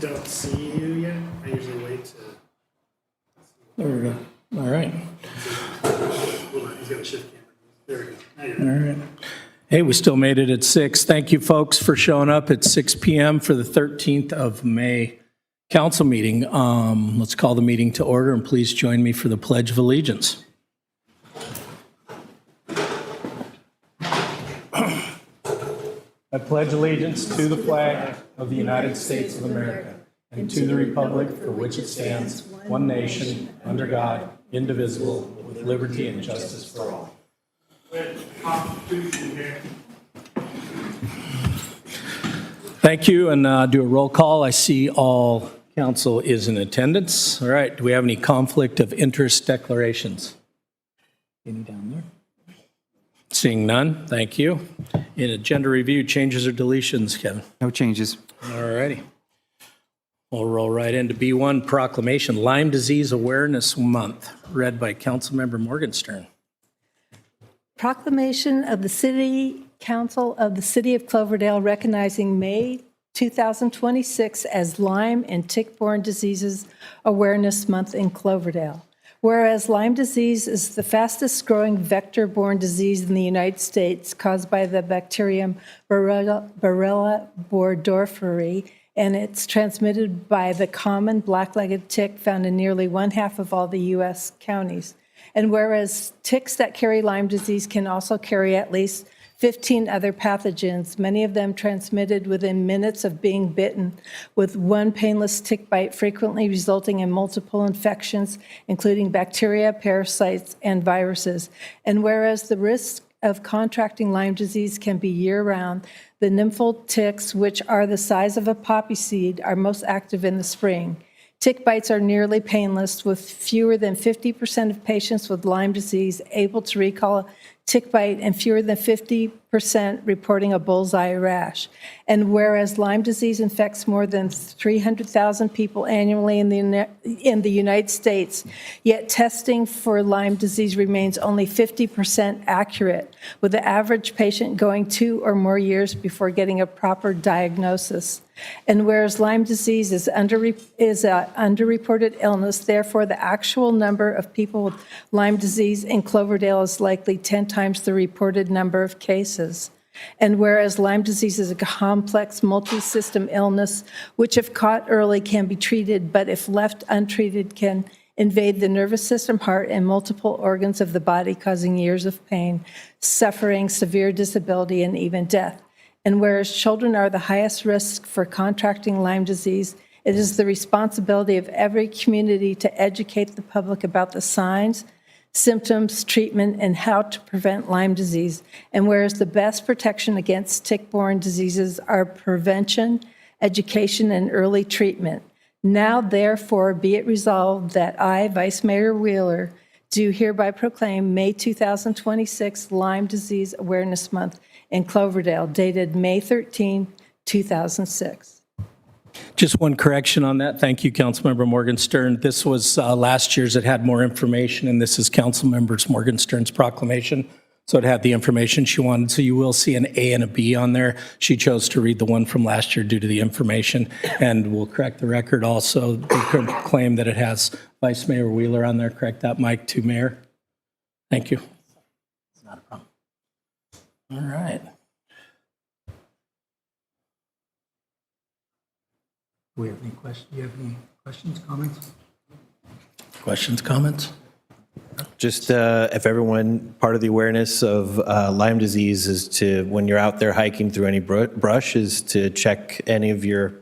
don't see you yet. I usually wait to. There we go. All right. Hold on, he's got a shift camera. There we go. Now you're All right. Hey, we still made it at 6. Thank you, folks, for showing up at 6 p.m. for the 13th of May council meeting. Let's call the meeting to order, and please join me for the Pledge of Allegiance. I pledge allegiance to the flag of the United States of America and to the republic for which it stands, one nation, under God, indivisible, with liberty and justice for all. Thank you, and do a roll call. I see all council is in attendance. All right, do we have any conflict of interest declarations? Any down there? Seeing none, thank you. In agenda review, changes or deletions, Kevin? No changes. All righty. We'll roll right into B1, proclamation, Lyme Disease Awareness Month, read by Councilmember Morgenstern. Proclamation of the City Council of the City of Cloverdale recognizing May 2026 as Lyme and Tick-Borne Diseases Awareness Month in Cloverdale. Whereas Lyme disease is the fastest growing vector-borne disease in the United States caused by the bacterium Barilla burgdorferi, and it's transmitted by the common black-legged tick found in nearly one-half of all the U.S. counties. And whereas ticks that carry Lyme disease can also carry at least 15 other pathogens, many of them transmitted within minutes of being bitten, with one painless tick bite frequently resulting in multiple infections, including bacteria, parasites, and viruses. And whereas the risk of contracting Lyme disease can be year-round, the nymphal ticks, which are the size of a poppy seed, are most active in the spring. Tick bites are nearly painless, with fewer than 50% of patients with Lyme disease able to recall a tick bite and fewer than 50% reporting a bullseye rash. And whereas Lyme disease infects more than 300,000 people annually in the United States, yet testing for Lyme disease remains only 50% accurate, with the average patient going 2 or more years before getting a proper diagnosis. And whereas Lyme disease is an underreported illness, therefore the actual number of people with Lyme disease in Cloverdale is likely 10 times the reported number of cases. And whereas Lyme disease is a complex multi-system illness, which if caught early can be treated, but if left untreated can invade the nervous system, heart, and multiple organs of the body, causing years of pain, suffering, severe disability, and even death. And whereas children are the highest risk for contracting Lyme disease, it is the responsibility of every community to educate the public about the signs, symptoms, treatment, and how to prevent Lyme disease. And whereas the best protection against tick-borne diseases are prevention, education, and early treatment. Now, therefore, be it resolved that I, Vice Mayor Wheeler, do hereby proclaim May 2026 Lyme Disease Awareness Month in Cloverdale, dated May 13, 2006. Just one correction on that. Thank you, Councilmember Morgenstern. This was last year's. It had more information, and this is Councilmember Morgenstern's proclamation. So it had the information she wanted. So you will see an A and a B on there. She chose to read the one from last year due to the information. And we'll correct the record also. They claim that it has Vice Mayor Wheeler on there. Correct that, Mike, to Mayor. Thank you. It's not a problem. All right. Do we have any questions? Do you have any questions, comments? Questions, comments? Just if everyone, part of the awareness of Lyme disease is to, when you're out there hiking through any brush, is to check any of your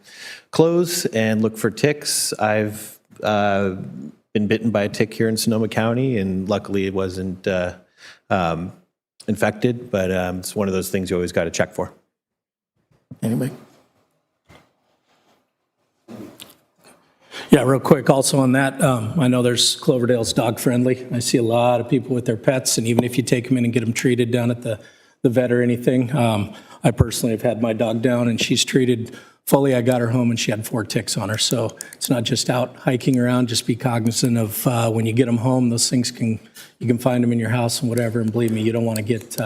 clothes and look for ticks. I've been bitten by a tick here in Sonoma County, and luckily it wasn't infected, but it's one of those things you always got to check for. Anybody? Yeah, real quick, also on that, I know there's Cloverdale's dog friendly. I see a lot of people with their pets, and even if you take them in and get them treated down at the vet or anything, I personally have had my dog down and she's treated fully. I got her home and she had 4 ticks on her. So it's not just out hiking around, just be cognizant of when you get them home, those things you can find them in your house and whatever. And believe me, you don't want to get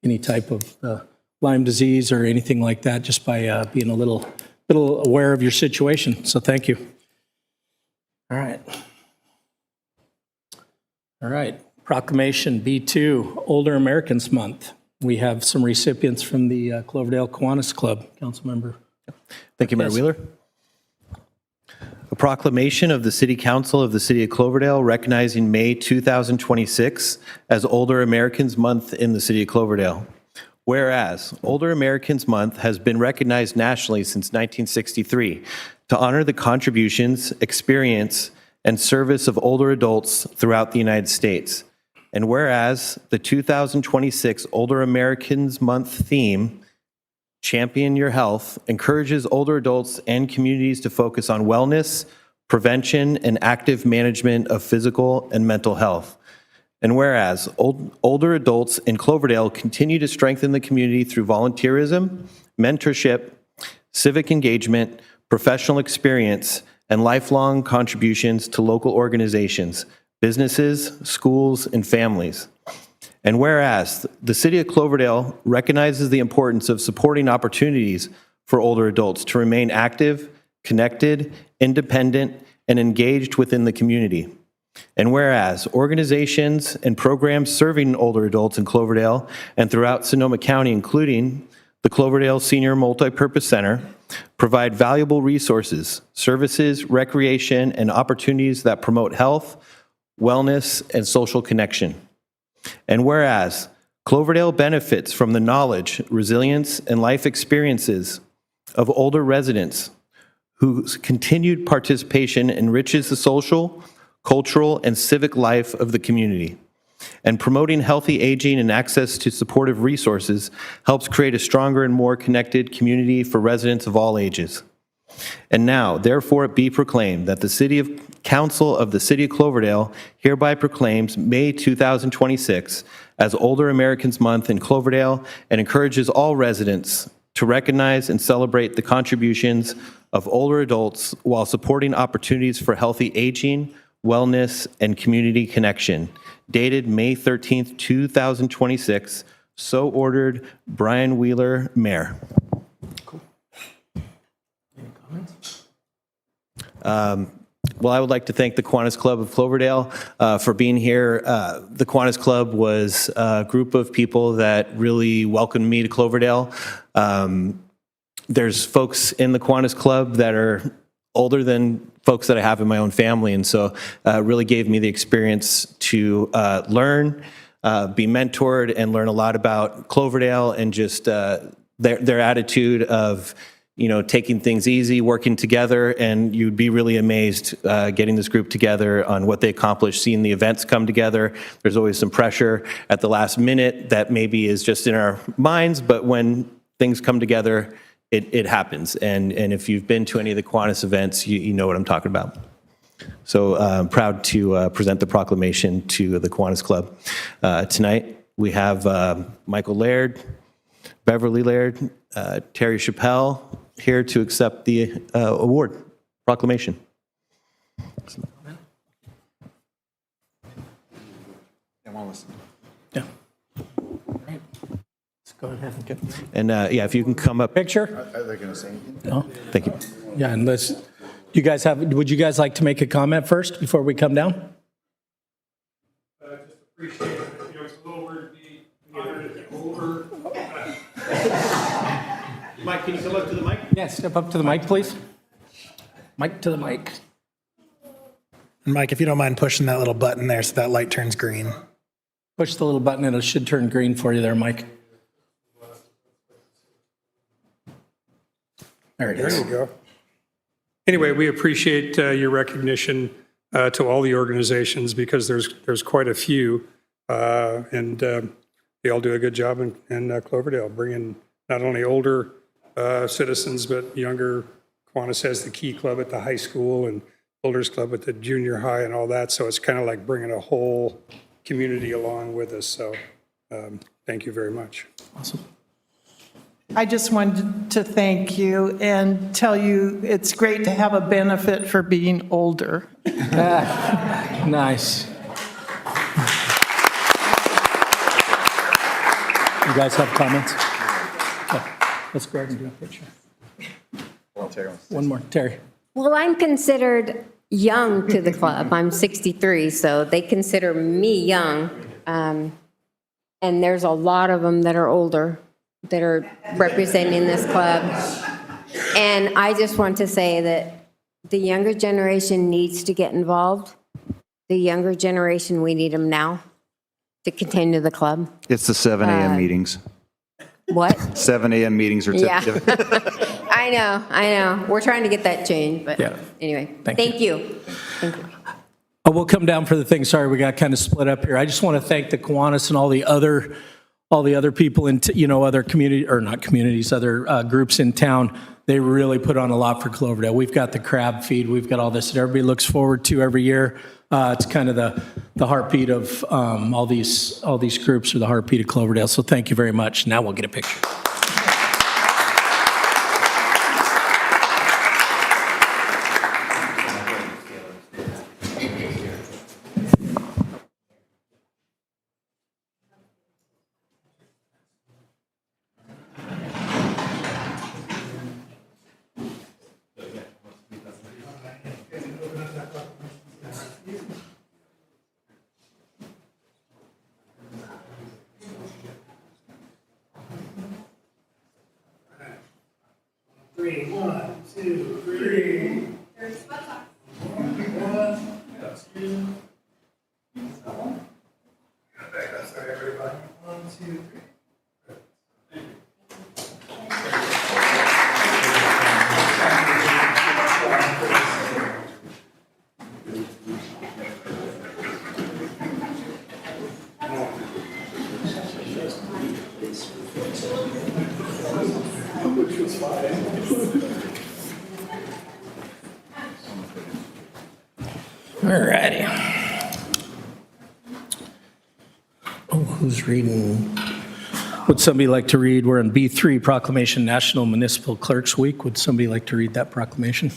any type of Lyme disease or anything like that just by being a little little aware of your situation, so thank you. All right. All right, proclamation B2, Older Americans Month. We have some recipients from the Cloverdale Kiwanis Club. Councilmember. Thank you, Mayor Yes. Wheeler. A proclamation of the City Council of the City of Cloverdale recognizing May 2026 as Older Americans Month in the City of Cloverdale. Whereas Older Americans Month has been recognized nationally since 1963 to honor the contributions, experience, and service of older adults throughout the United States. And whereas the 2026 Older Americans Month theme, Champion Your Health, encourages older adults and communities to focus on wellness, prevention, and active management of physical and mental health. And whereas older adults in Cloverdale continue to strengthen the community through volunteerism, mentorship, civic engagement, professional experience, and lifelong contributions to local organizations, businesses, schools, and families. And whereas the City of Cloverdale recognizes the importance of supporting opportunities for older adults to remain active, connected, independent, and engaged within the community. And whereas organizations and programs serving older adults in Cloverdale and throughout Sonoma County, including the Cloverdale Senior Multipurpose Center, provide valuable resources, services, recreation, and opportunities that promote health, wellness, and social connection. And whereas Cloverdale benefits from the knowledge, resilience, and life experiences of older residents whose continued participation enriches the social, cultural, and civic life of the community. And promoting healthy aging and access to supportive resources helps create a stronger and more connected community for residents of all ages. And now, therefore, it be proclaimed that the City Council of the City of Cloverdale hereby proclaims May 2026 as Older Americans Month in Cloverdale and encourages all residents to recognize and celebrate the contributions of older adults while supporting opportunities for healthy aging, wellness, and community connection. Dated May 13th, 2026. So ordered, Brian Wheeler, Mayor. Well, I would like to thank the Kiwanis Club of Cloverdale for being here. The Kiwanis Club was a group of people that really welcomed me to Cloverdale. There's folks in the Kiwanis Club that are older than folks that I have in my own family, and so really gave me the experience to learn, be mentored, and learn a lot about Cloverdale and just their attitude of, you know, taking things easy, working together, and you'd be really amazed getting this group together on what they accomplished, seeing the events come together. There's always some pressure at the last minute that maybe is just in our minds, but when things come together, it happens. And if you've been to any of the Kiwanis events, you know what I'm talking about. So I'm proud to present the proclamation to the Kiwanis Club. Tonight, we have Michael Laird, Beverly Laird, Terry Chappelle, here to accept the award proclamation. Yeah. All right. Let's go ahead. Okay. And yeah, if you can come up. Picture? Are they going to say anything? No? Thank you. Yeah, unless, would you guys like to make a comment first before we come down? Just appreciate it. You know, it's a little weird to be honored at the older. Mike, can you come up to the mic? Yeah, step up to the mic, please. Mic to the mic. And Mike, if you don't mind pushing that little button there so that light turns green. Push the little button and it should turn green for you there, Mike. There it is. There you go. Anyway, we appreciate your recognition to all the organizations because there's quite a few, and they all do a good job in Cloverdale, bringing not only older citizens but younger. Kiwanis has the Key Club at the high school and Builders Club at the junior high and all that, so it's kind of like bringing a whole community along with us. So thank you very much. Awesome. I just wanted to thank you and tell you it's great to have a benefit for being older. Nice. You guys have comments? Okay. Let's go ahead and do a picture. One more, Terry. Well, I'm considered young to the club. I'm 63, so they consider me young. And there's a lot of them that are older that are representing this club. And I just want to say that the younger generation needs to get involved. The younger generation, we need them now to continue the club. It's the 7 a.m. meetings. What? 7 a.m. meetings are Yeah. typically. I know. We're trying to get that changed, but Yeah. anyway, Thank thank you. Thank you. We'll come down for the thing. Sorry, we got kind of split up here. I just want to thank the Kiwanis and all the other people in, other community, or not communities, other groups in town. They really put on a lot for Cloverdale. We've got the crab feed. We've got all this that everybody looks forward to every year. It's kind of the heartbeat of all these groups, are the heartbeat of Cloverdale. So thank you very much. Now we'll get a picture. All righty. Oh, who's reading? Would somebody like to read? We're in B3, Proclamation National Municipal Clerks Week. Would somebody like to read that proclamation?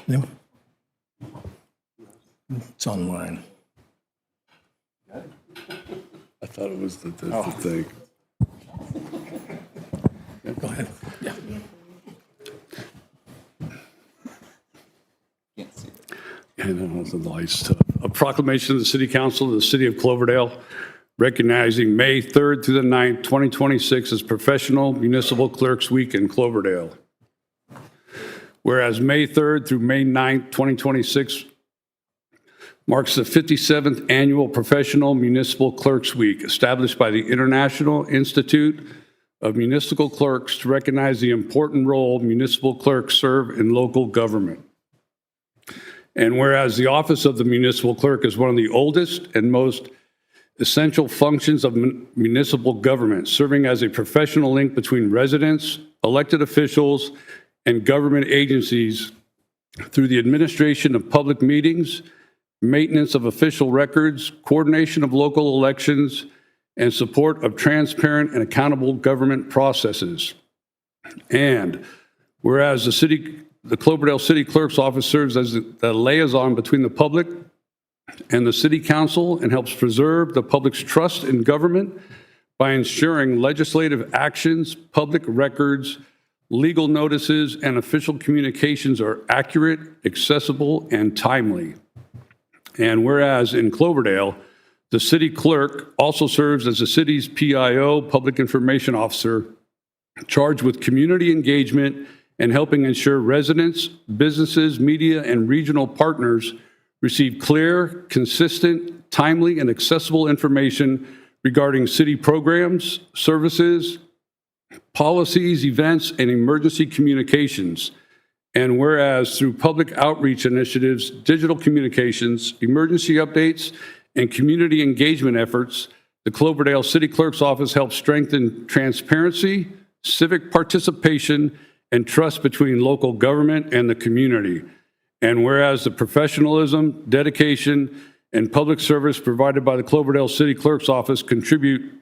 No? It's online. I thought it was the thing. Go ahead. Yeah. I know, it's a light stuff. A proclamation of the City Council of the City of Cloverdale recognizing May 3rd through the 9th, 2026 as Professional Municipal Clerks Week in Cloverdale. Whereas May 3rd through May 9th, 2026 marks the 57th Annual Professional Municipal Clerks Week established by the International Institute of Municipal Clerks to recognize the important role municipal clerks serve in local government. And whereas the office of the municipal clerk is one of the oldest and most essential functions of municipal government, serving as a professional link between residents, elected officials, and government agencies through the administration of public meetings, maintenance of official records, coordination of local elections, and support of transparent and accountable government processes. And whereas the Cloverdale City Clerk's Office serves as the liaison between the public and the City Council and helps preserve the public's trust in government by ensuring legislative actions, public records, legal notices, and official communications are accurate, accessible, and timely. And whereas in Cloverdale, the city clerk also serves as the city's PIO, Public Information Officer, charged with community engagement and helping ensure residents, businesses, media, and regional partners receive clear, consistent, timely, and accessible information regarding city programs, services, policies, events, and emergency communications. And whereas through public outreach initiatives, digital communications, emergency updates, and community engagement efforts, the Cloverdale City Clerk's Office helps strengthen transparency, civic participation, and trust between local government and the community. And whereas the professionalism, dedication, and public service provided by the Cloverdale City Clerk's Office contribute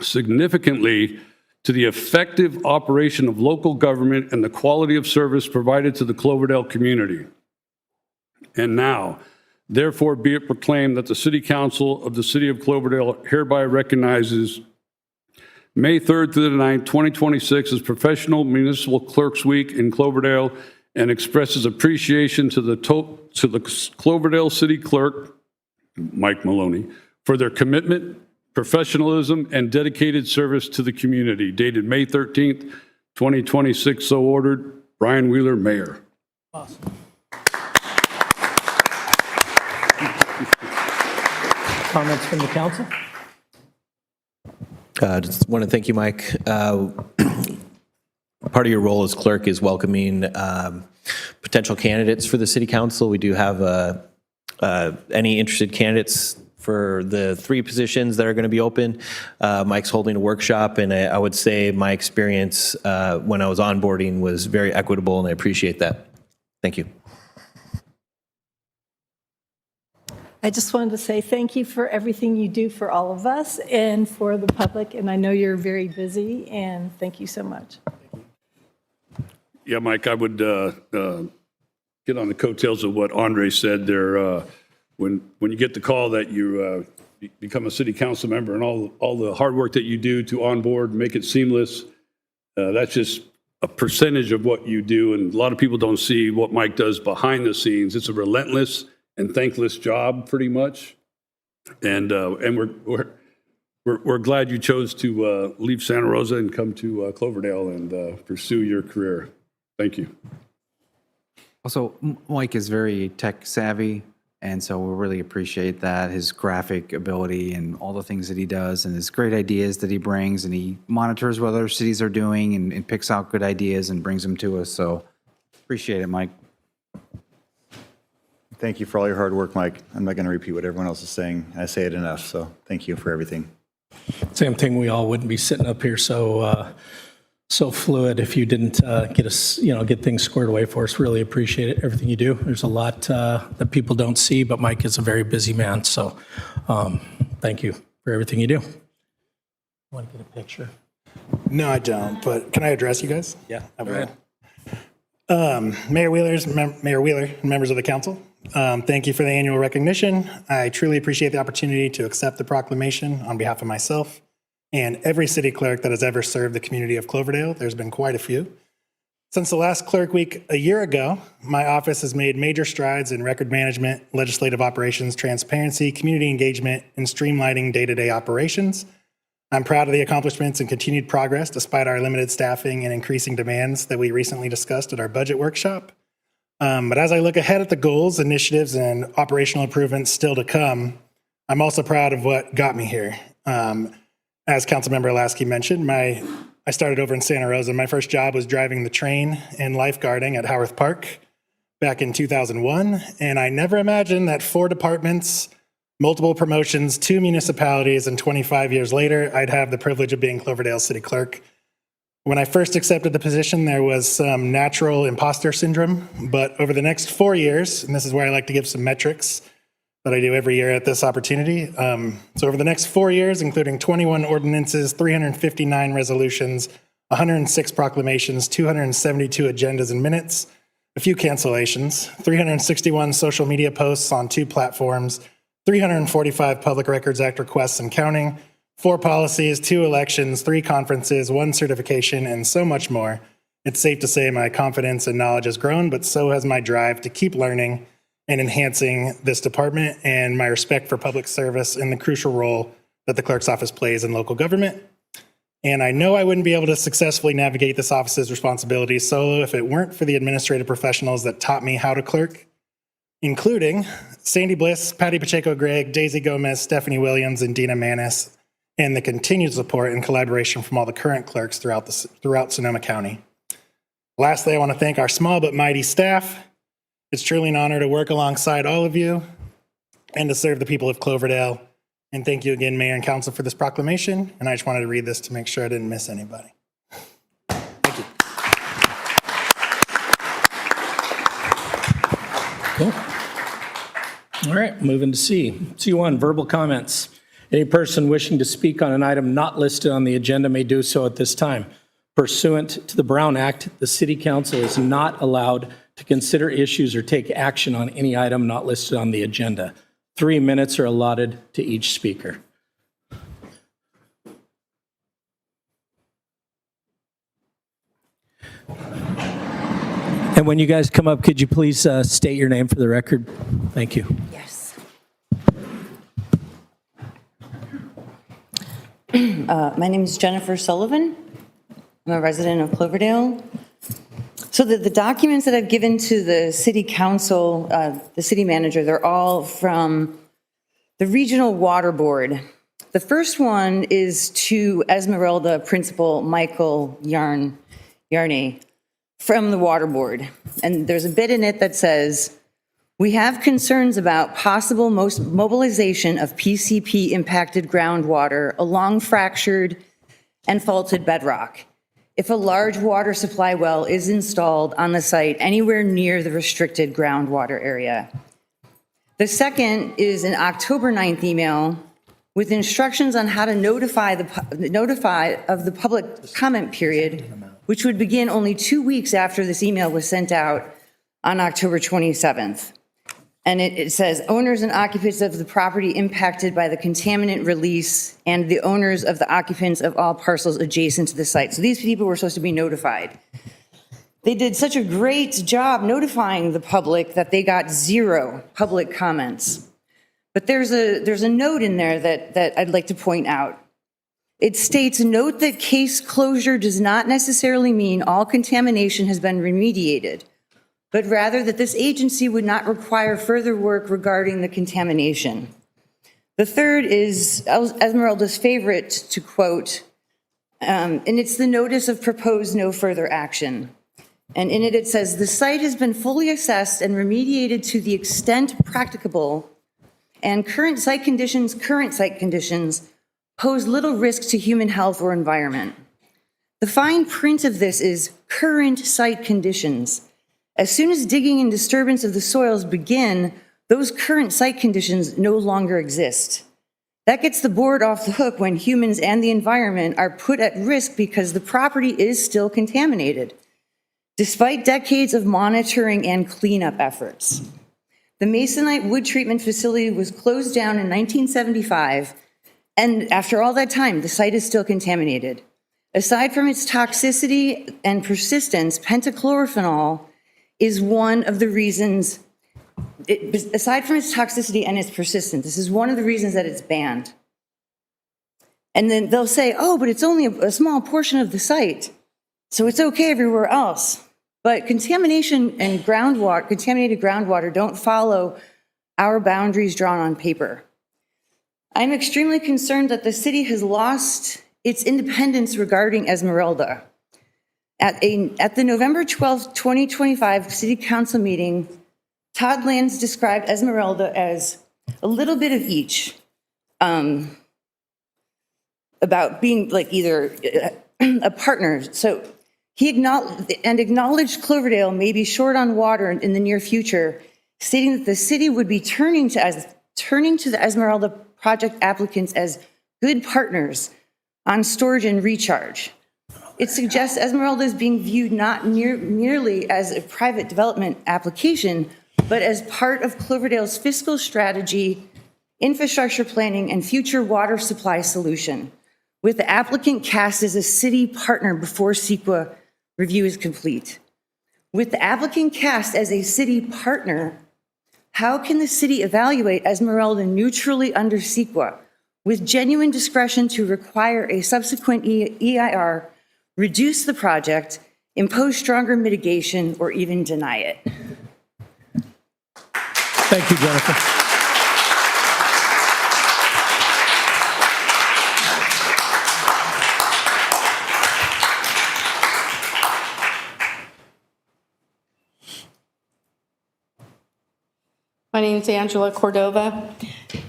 significantly to the effective operation of local government and the quality of service provided to the Cloverdale community. And now, therefore be it proclaimed that the City Council of the City of Cloverdale hereby recognizes May 3rd through the 9th, 2026 is Professional Municipal Clerks Week in Cloverdale and expresses appreciation to the Cloverdale City Clerk, Mike Maloney, for their commitment, professionalism, and dedicated service to the community. Dated May 13th, 2026, so ordered. Brian Wheeler, Mayor. Comments from the council? Just want to thank you, Mike. Part of your role as clerk is welcoming potential candidates for the city council. We do have any interested candidates for the 3 positions that are going to be open. Mike's holding a workshop, and I would say my experience when I was onboarding was very equitable, and I appreciate that. Thank you. I just wanted to say thank you for everything you do for all of us and for the public, and I know you're very busy, and thank you so much. Yeah, Mike, I would get on the coattails of what Andre said there. When you get the call that you become a city council member and all the hard work that you do to onboard, make it seamless, that's just a percentage of what you do. And a lot of people don't see what Mike does behind the scenes. It's a relentless and thankless job, pretty much. And we're glad you chose to leave Santa Rosa and come to Cloverdale and pursue your career. Thank you. Also, Mike is very tech savvy, and so we really appreciate that, his graphic ability and all the things that he does and his great ideas that he brings, and he monitors what other cities are doing and picks out good ideas and brings them to us. So appreciate it, Mike. Thank you for all your hard work, Mike. I'm not going to repeat what everyone else is saying. I say it enough, so thank you for everything. Same thing, we all wouldn't be sitting up here so fluid if you didn't get us, get things squared away for us. Really appreciate it, everything you do. There's a lot that people don't see, but Mike is a very busy man, so thank you for everything you do. Want to get a picture? No, I don't, but can I address you guys? Yeah, I go will. ahead. Mayor Wheeler, and members of the council, thank you for the annual recognition. I truly appreciate the opportunity to accept the proclamation on behalf of myself and every city clerk that has ever served the community of Cloverdale. There's been quite a few. Since the last clerk week a year ago, my office has made major strides in record management, legislative operations, transparency, community engagement, and streamlining day-to-day operations. I'm proud of the accomplishments and continued progress despite our limited staffing and increasing demands that we recently discussed at our budget workshop. But as I look ahead at the goals, initiatives, and operational improvements still to come, I'm also proud of what got me here. As Councilmember Lasky mentioned, I started over in Santa Rosa. My first job was driving the train and lifeguarding at Howarth Park back in 2001. And I never imagined that 4 departments, multiple promotions, 2 municipalities, and 25 years later, I'd have the privilege of being Cloverdale City Clerk. When I first accepted the position, there was some natural imposter syndrome, but over the next 4 years, and this is where I like to give some metrics that I do every year at this opportunity. So over the next 4 years, including 21 ordinances, 359 resolutions, 106 proclamations, 272 agendas and minutes, a few cancellations, 361 social media posts on 2 platforms, 345 Public Records Act requests and counting, 4 policies, 2 elections, 3 conferences, 1 certification, and so much more. It's safe to say my confidence and knowledge has grown, but so has my drive to keep learning and enhancing this department, and my respect for public service and the crucial role that the clerk's office plays in local government. And I know I wouldn't be able to successfully navigate this office's responsibilities solo if it weren't for the administrative professionals that taught me how to clerk, including Sandy Bliss, Patty Pacheco-Gregg, Daisy Gomez, Stephanie Williams, and Dina Manis, and the continued support and collaboration from all the current clerks throughout Sonoma County. Lastly, I want to thank our small but mighty staff. It's truly an honor to work alongside all of you and to serve the people of Cloverdale. And thank you again, Mayor and Council, for this proclamation. And I just wanted to read this to make sure I didn't miss anybody. Thank you. Cool. All right, moving to C. C1, verbal comments. Any person wishing to speak on an item not listed on the agenda may do so at this time. Pursuant to the Brown Act, the City Council is not allowed to consider issues or take action on any item not listed on the agenda. 3 minutes are allotted to each speaker. And when you guys come up, could you please state your name for the record? Thank you. Yes. My name is Jennifer Sullivan. I'm a resident of Cloverdale. So the documents that I've given to the city council, the city manager, they're all from the Regional Water Board. The first one is to Esmeralda Principal Michael Yarney from the Water Board. And there's a bit in it that says, we have concerns about possible mobilization of PCP impacted groundwater along fractured and faulted bedrock if a large water supply well is installed on the site anywhere near the restricted groundwater area. The second is an October 9th email with instructions on how to notify of the public comment period, which would begin only 2 weeks after this email was sent out on October 27th. And it says, owners and occupants of the property impacted by the contaminant release and the owners of the occupants of all parcels adjacent to the site. So these people were supposed to be notified. They did such a great job notifying the public that they got 0 public comments. But there's a note in there that I'd like to point out. It states, note that case closure does not necessarily mean all contamination has been remediated, but rather that this agency would not require further work regarding the contamination. The third is Esmeralda's favorite to quote, and it's the notice of proposed no further action. And in it, it says, the site has been fully assessed and remediated to the extent practicable, and current site conditions pose little risk to human health or environment. The fine print of this is current site conditions. As soon as digging and disturbance of the soils begin, those current site conditions no longer exist. That gets the board off the hook when humans and the environment are put at risk because the property is still contaminated, despite decades of monitoring and cleanup efforts. The Masonite wood treatment facility was closed down in 1975, and after all that time, the site is still contaminated. Aside from its toxicity and persistence, pentachlorophenol is one of the reasons, aside from its toxicity and its persistence, this is one of the reasons that it's banned. And then they'll say, oh, but it's only a small portion of the site, so it's okay everywhere else. But contamination and contaminated groundwater don't follow our boundaries drawn on paper. I'm extremely concerned that the city has lost its independence regarding Esmeralda. At the November 12th, 2025 City Council meeting, Todd Lands described Esmeralda as a little bit of each, about being like either a partner. So he acknowledged Cloverdale may be short on water in the near future, stating that the city would be turning to the Esmeralda project applicants as good partners on storage and recharge. It suggests Esmeralda is being viewed not merely as a private development application, but as part of Cloverdale's fiscal strategy, infrastructure planning, and future water supply solution, with the applicant cast as a city partner before CEQA review is complete. With the applicant cast as a city partner, how can the city evaluate Esmeralda neutrally under CEQA with genuine discretion to require a subsequent EIR, reduce the project, impose stronger mitigation, or even deny it? Thank you, Jennifer. My name is Angela Cordova.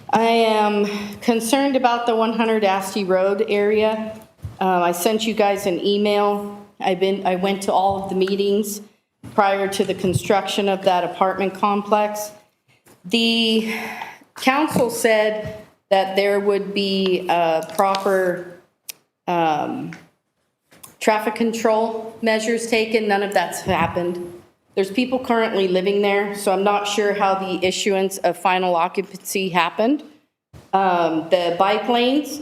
I am concerned about the 100 Asti Road area. I sent you guys an email. I went to all of the meetings prior to the construction of that apartment complex. The council said that there would be proper traffic control measures taken. None of that's happened. There's people currently living there, so I'm not sure how the issuance of final occupancy happened. The bike lanes,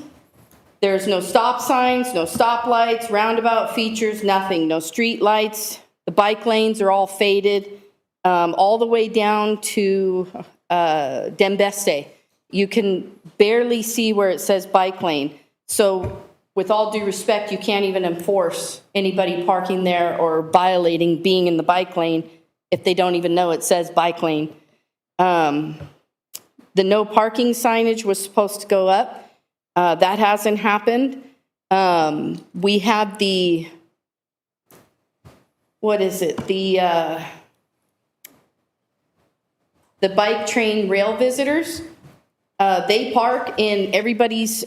there's no stop signs, no stoplights, roundabout features, nothing. No street lights, The bike lanes are all faded, all the way down to Dembeste. You can barely see where it says bike lane. So with all due respect, you can't even enforce anybody parking there or violating being in the bike lane if they don't even know it says bike lane. The no parking signage was supposed to go up. That hasn't happened. We have the, what is it? The bike train rail visitors. They park in everybody's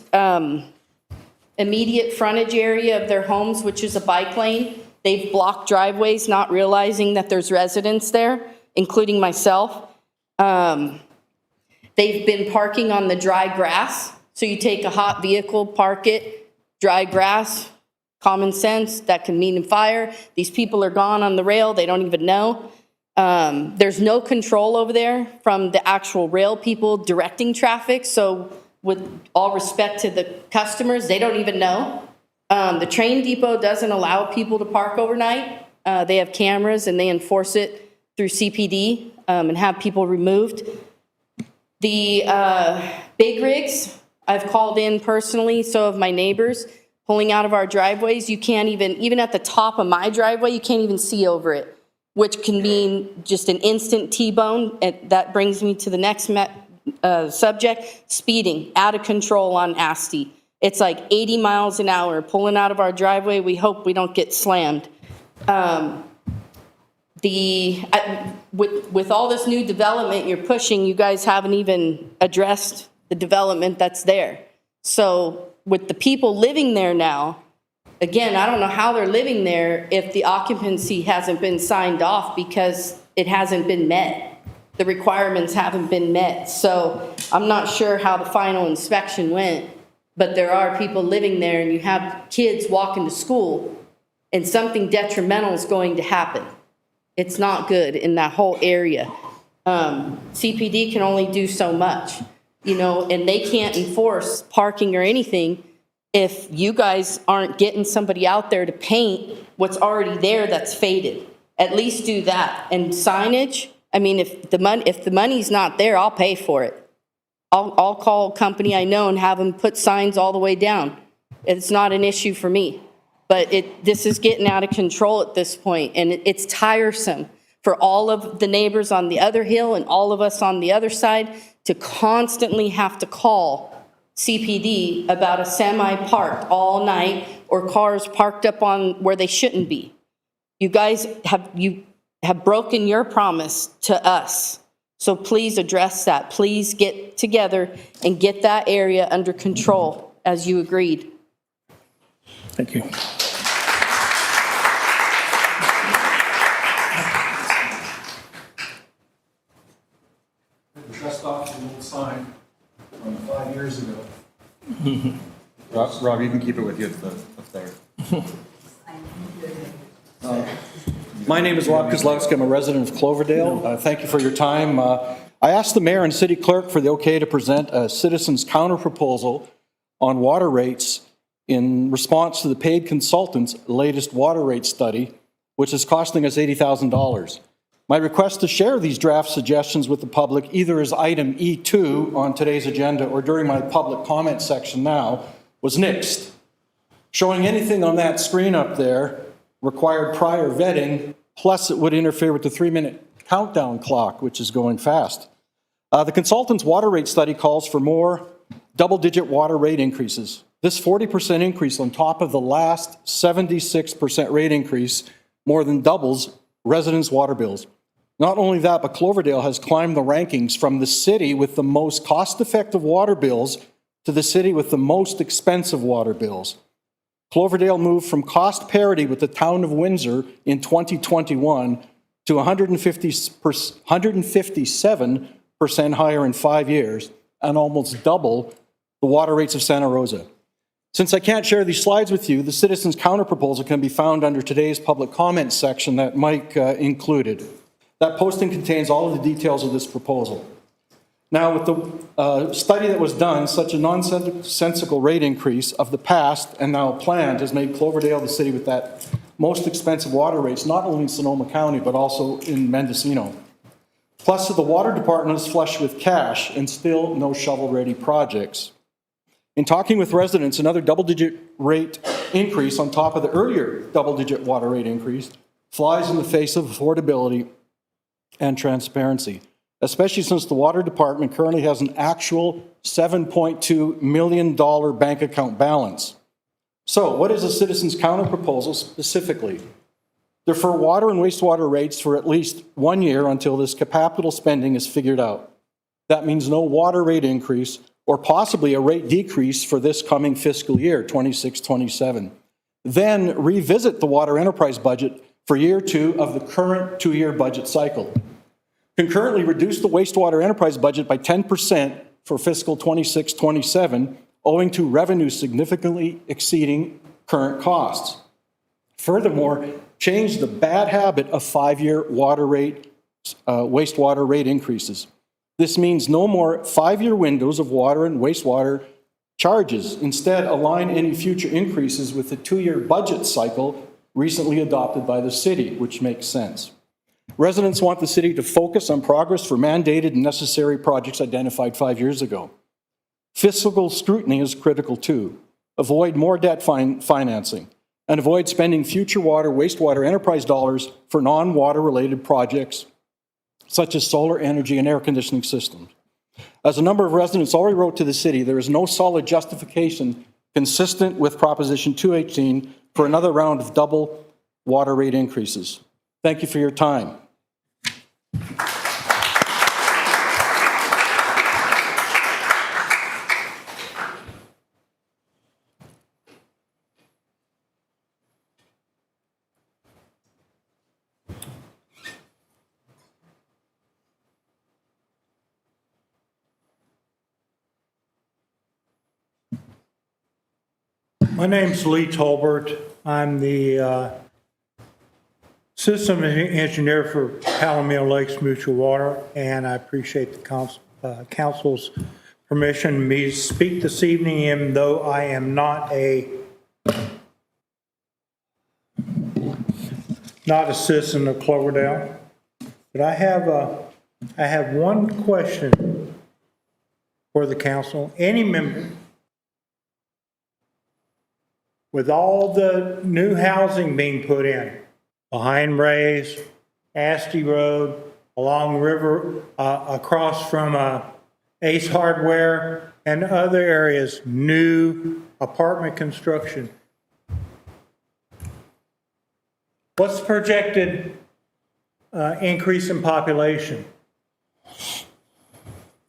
immediate frontage area of their homes, which is a bike lane. They've blocked driveways, not realizing that there's residents there, including myself. They've been parking on the dry grass. So you take a hot vehicle, park it, dry grass, common sense, that can mean fire. These people are gone on the rail, they don't even know. There's no control over there from the actual rail people directing traffic. So with all respect to the customers, they don't even know. The train depot doesn't allow people to park overnight. They have cameras and they enforce it through CPD and have people removed. The big rigs, I've called in personally, so have my neighbors, pulling out of our driveways. You can't even at the top of my driveway, you can't even see over it, which can mean just an instant T-bone. And that brings me to the next subject, speeding, out of control on Asti. It's like 80 miles an hour pulling out of our driveway. We hope we don't get slammed. With all this new development you're pushing, you guys haven't even addressed the development that's there. So with the people living there now, again, I don't know how they're living there if the occupancy hasn't been signed off because it hasn't been met. The requirements haven't been met. So I'm not sure how the final inspection went, but there are people living there and you have kids walking to school and something detrimental is going to happen. It's not good in that whole area. CPD can only do so much, and they can't enforce parking or anything if you guys aren't getting somebody out there to paint what's already there that's faded. At least do that. And signage, I mean, if the money's not there, I'll pay for it. I'll call a company I know and have them put signs all the way down. It's not an issue for me. But this is getting out of control at this point, and it's tiresome for all of the neighbors on the other hill and all of us on the other side to constantly have to call CPD about a semi parked all night or cars parked up on where they shouldn't be. You guys have broken your promise to us. So please address that. Please get together and get that area under control as you agreed. Thank you. Just off the old sign from 5 years ago. Rob, you can keep it with you up there. My name is Rob Kozlowski. I'm a resident of Cloverdale. Thank you for your time. I asked the mayor and city clerk for the okay to present a citizen's counterproposal on water rates in response to the paid consultant's latest water rate study, which is costing us $80,000. My request to share these draft suggestions with the public, either as item E2 on today's agenda or during my public comment section now, was nixed. Showing anything on that screen up there required prior vetting, plus it would interfere with the 3-minute countdown clock, which is going fast. The consultant's water rate study calls for more double-digit water rate increases. This 40% increase on top of the last 76% rate increase more than doubles residents' water bills. Not only that, but Cloverdale has climbed the rankings from the city with the most cost-effective water bills to the city with the most expensive water bills. Cloverdale moved from cost parity with the town of Windsor in 2021 to 157% higher in 5 years and almost double the water rates of Santa Rosa. Since I can't share these slides with you, the citizens' counterproposal can be found under today's public comment section that Mike included. That posting contains all of the details of this proposal. Now, with the study that was done, such a nonsensical rate increase of the past and now planned has made Cloverdale the city with that most expensive water rates, not only in Sonoma County, but also in Mendocino. Plus, the water department is flush with cash and still no shovel-ready projects. In talking with residents, another double-digit rate increase on top of the earlier double-digit water rate increase flies in the face of affordability and transparency, especially since the water department currently has an actual $7.2 million bank account balance. So what is a citizen's counterproposal specifically? Defer water and wastewater rates for at least 1 year until this capital spending is figured out. That means no water rate increase or possibly a rate decrease for this coming fiscal year, 26-27. Then revisit the water enterprise budget for year 2 of the current 2-year budget cycle. Concurrently, reduce the wastewater enterprise budget by 10% for fiscal 26-27, owing to revenue significantly exceeding current costs. Furthermore, change the bad habit of 5-year wastewater rate increases. This means no more 5-year windows of water and wastewater charges. Instead, align any future increases with the 2-year budget cycle recently adopted by the city, which makes sense. Residents want the city to focus on progress for mandated and necessary projects identified 5 years ago. Fiscal scrutiny is critical too. Avoid more debt financing and avoid spending future water, wastewater enterprise dollars for non-water related projects such as solar energy and air conditioning systems. As a number of residents already wrote to the city, there is no solid justification consistent with Proposition 218 for another round of double water rate increases. Thank you for your time. My name's Lee Tolbert. I'm the system engineer for Palomino Lakes Mutual Water, and I appreciate the council's permission for me to speak this evening, even though I am not a citizen of Cloverdale. But I have one question for the council. Any member, with all the new housing being put in, behind Ray's, Asti Road, along River, across from Ace Hardware, and other areas, new apartment construction. What's the projected increase in population?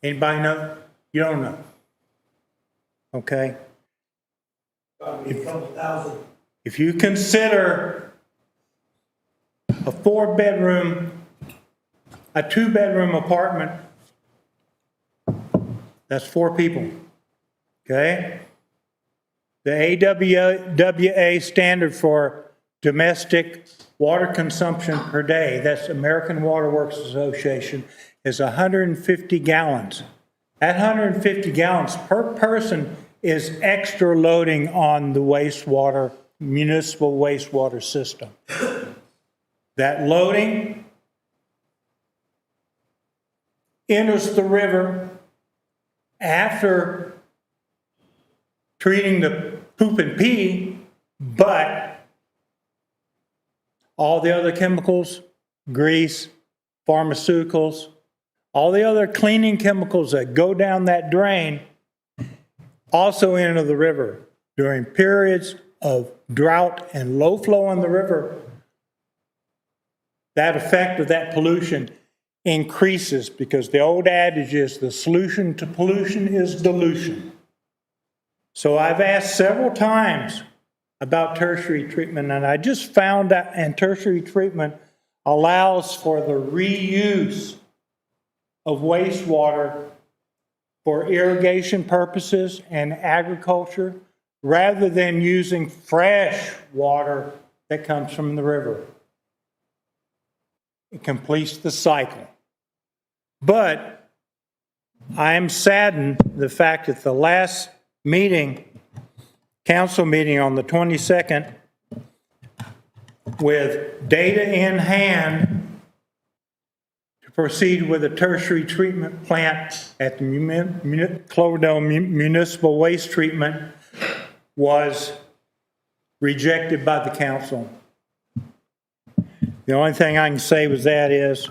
Anybody know? You don't know. Okay. If you consider a 4-bedroom, a 2-bedroom apartment, that's 4 people, okay? The AWA standard for domestic water consumption per day, that's American Water Works Association, is 150 gallons. That 150 gallons per person is extra loading on the wastewater, municipal wastewater system. That loading enters the river after treating the poop and pee, but all the other chemicals, grease, pharmaceuticals, all the other cleaning chemicals that go down that drain also enter the river. During periods of drought and low flow in the river, that effect of that pollution increases because the old adage is the solution to pollution is dilution. So I've asked several times about tertiary treatment, and I just found out, and tertiary treatment allows for the reuse of wastewater for irrigation purposes and agriculture, rather than using fresh water that comes from the river. It completes the cycle. But I am saddened the fact that the last meeting, council meeting on the 22nd, with data in hand to proceed with a tertiary treatment plant at the Cloverdale Municipal Waste Treatment was rejected by the council. The only thing I can say with that is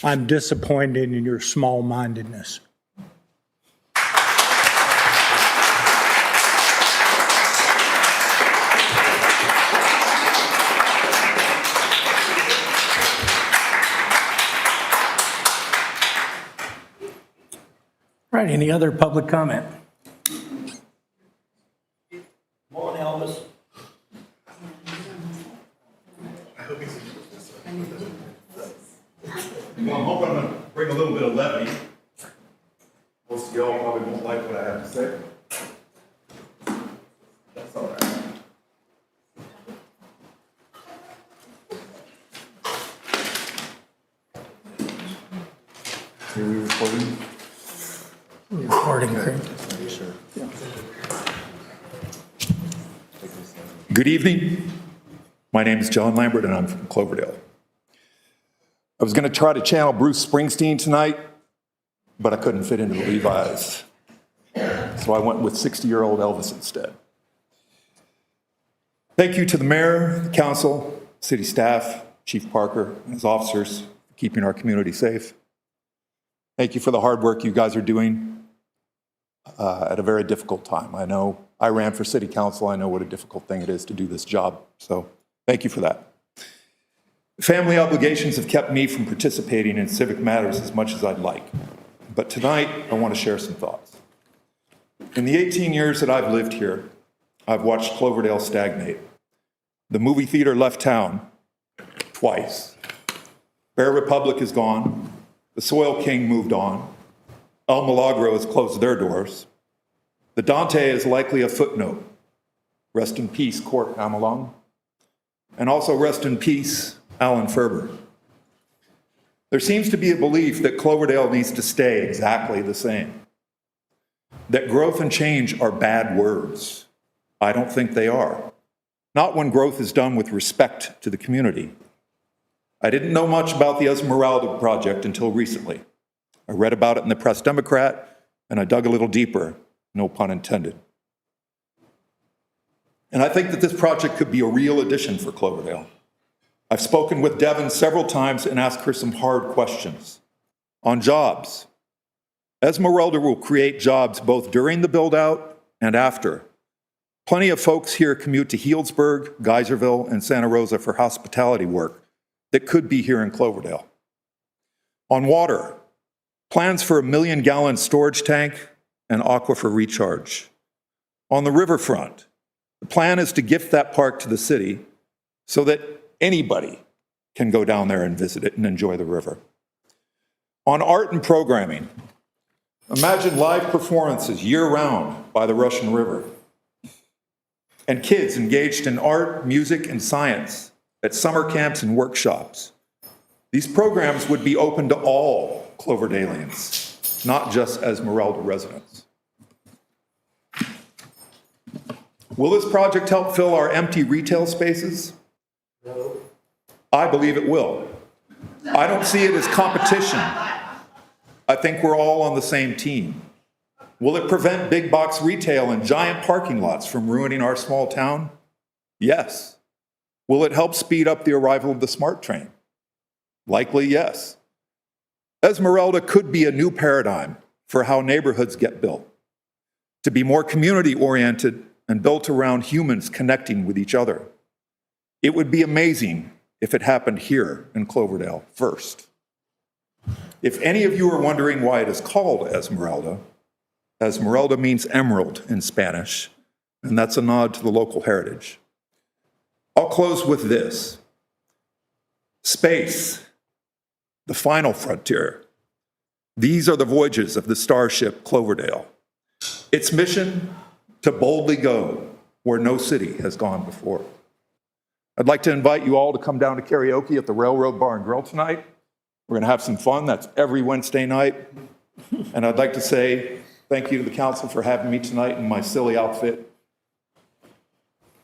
I'm disappointed in your small-mindedness. Right, any other public comment? Morning, Elvis. Well, I'm hoping I'm going to bring a little bit of levity. Most of y'all probably won't like what I have to say. That's all right. Are we recording? Recording, Craig. Good evening. My name is John Lambert, and I'm from Cloverdale. I was going to try to channel Bruce Springsteen tonight, but I couldn't fit into the Levi's. So I went with 60-year-old Elvis instead. Thank you to the mayor, the council, city staff, Chief Parker, and his officers for keeping our community safe. Thank you for the hard work you guys are doing at a very difficult time. I know I ran for city council. I know what a difficult thing it is to do this job. So thank you for that. Family obligations have kept me from participating in civic matters as much as I'd like. But tonight, I want to share some thoughts. In the 18 years that I've lived here, I've watched Cloverdale stagnate. The movie theater left town twice. Bear Republic is gone. The Soil King moved on. El Milagro has closed their doors. The Dante is likely a footnote. Rest in peace, Court Amelung. And also rest in peace, Alan Ferber. There seems to be a belief that Cloverdale needs to stay exactly the same. That growth and change are bad words. I don't think they are. Not when growth is done with respect to the community. I didn't know much about the Esmeralda project until recently. I read about it in the Press Democrat, and I dug a little deeper, no pun intended. And I think that this project could be a real addition for Cloverdale. I've spoken with Devin several times and asked her some hard questions. On jobs, Esmeralda will create jobs both during the build-out and after. Plenty of folks here commute to Healdsburg, Geyserville, and Santa Rosa for hospitality work that could be here in Cloverdale. On water, plans for a 1 million-gallon storage tank and aquifer recharge. On the riverfront, the plan is to gift that park to the city so that anybody can go down there and visit it and enjoy the river. On art and programming, imagine live performances year-round by the Russian River and kids engaged in art, music, and science at summer camps and workshops. These programs would be open to all Cloverdalians, not just Esmeralda residents. Will this project help fill our empty retail spaces? No. I believe it will. I don't see it as competition. I think we're all on the same team. Will it prevent big box retail and giant parking lots from ruining our small town? Yes. Will it help speed up the arrival of the SMART train? Likely yes. Esmeralda could be a new paradigm for how neighborhoods get built, to be more community-oriented and built around humans connecting with each other. It would be amazing if it happened here in Cloverdale first. If any of you are wondering why it is called Esmeralda, Esmeralda means emerald in Spanish, and that's a nod to the local heritage. I'll close with this. Space, the final frontier. These are the voyages of the starship Cloverdale. Its mission, to boldly go where no city has gone before. I'd like to invite you all to come down to karaoke at the Railroad Bar and Grill tonight. We're going to have some fun. That's every Wednesday night. And I'd like to say thank you to the council for having me tonight in my silly outfit.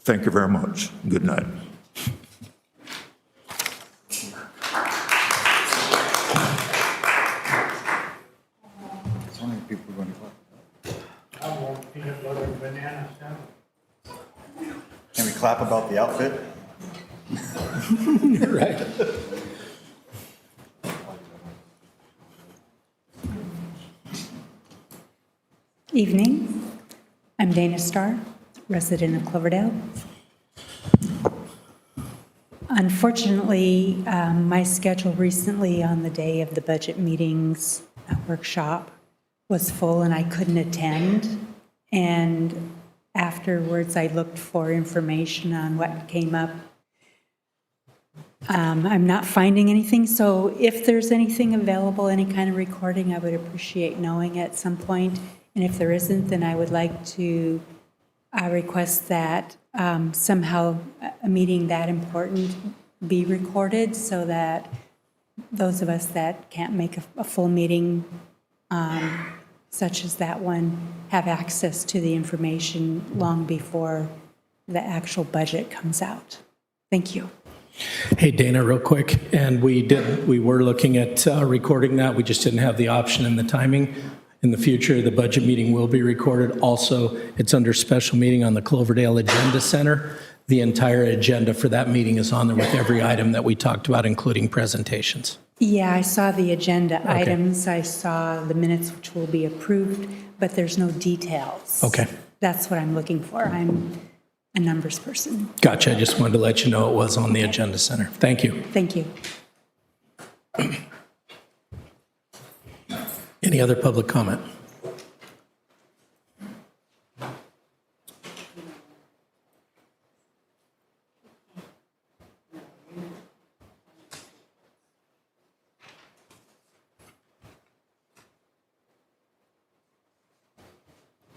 Thank you very much. Good night. Can we clap about the outfit? Right. Evening. I'm Dana Starr, resident of Cloverdale. Unfortunately, my schedule recently on the day of the budget meetings workshop was full and I couldn't attend. And afterwards, I looked for information on what came up. I'm not finding anything, so if there's anything available, any kind of recording, I would appreciate knowing at some point. And if there isn't, then I would like to request that somehow a meeting that important be recorded so that those of us that can't make a full meeting, such as that one, have access to the information long before the actual budget comes out. Thank you. Hey, Dana, real quick, and we were looking at recording that. We just didn't have the option and the timing. In the future, the budget meeting will be recorded. Also, it's under special meeting on the Cloverdale Agenda Center. The entire agenda for that meeting is on there with every item that we talked about, including presentations. Yeah, I saw the agenda items. I saw the minutes which will be approved, but there's no details. Okay. That's what I'm looking for. I'm a numbers person. Gotcha. I just wanted to let you know it was on the Agenda Center. Thank you. Thank you. Any other public comment?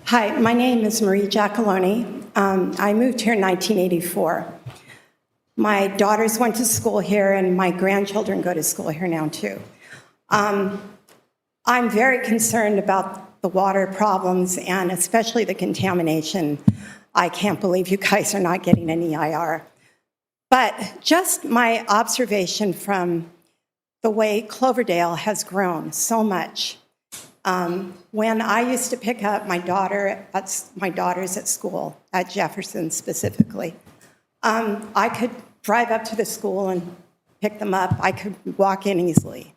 Hi, my name is Marie Giacalone. I moved here in 1984. My daughters went to school here, and my grandchildren go to school here now, too. I'm very concerned about the water problems and especially the contamination. I can't believe you guys are not getting an EIR. But just my observation from the way Cloverdale has grown so much. When I used to pick up my daughters at school, at Jefferson specifically, I could drive up to the school and pick them up. I could walk in easily.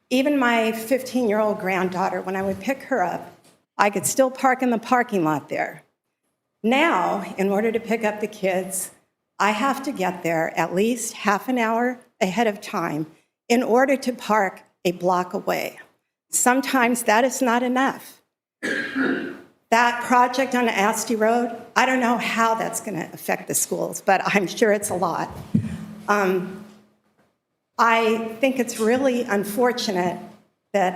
Even my 15-year-old granddaughter, when I would pick her up, I could still park in the parking lot there. Now, in order to pick up the kids, I have to get there at least half an hour ahead of time in order to park a block away. Sometimes that is not enough. That project on Asti Road, I don't know how that's going to affect the schools, but I'm sure it's a lot. I think it's really unfortunate that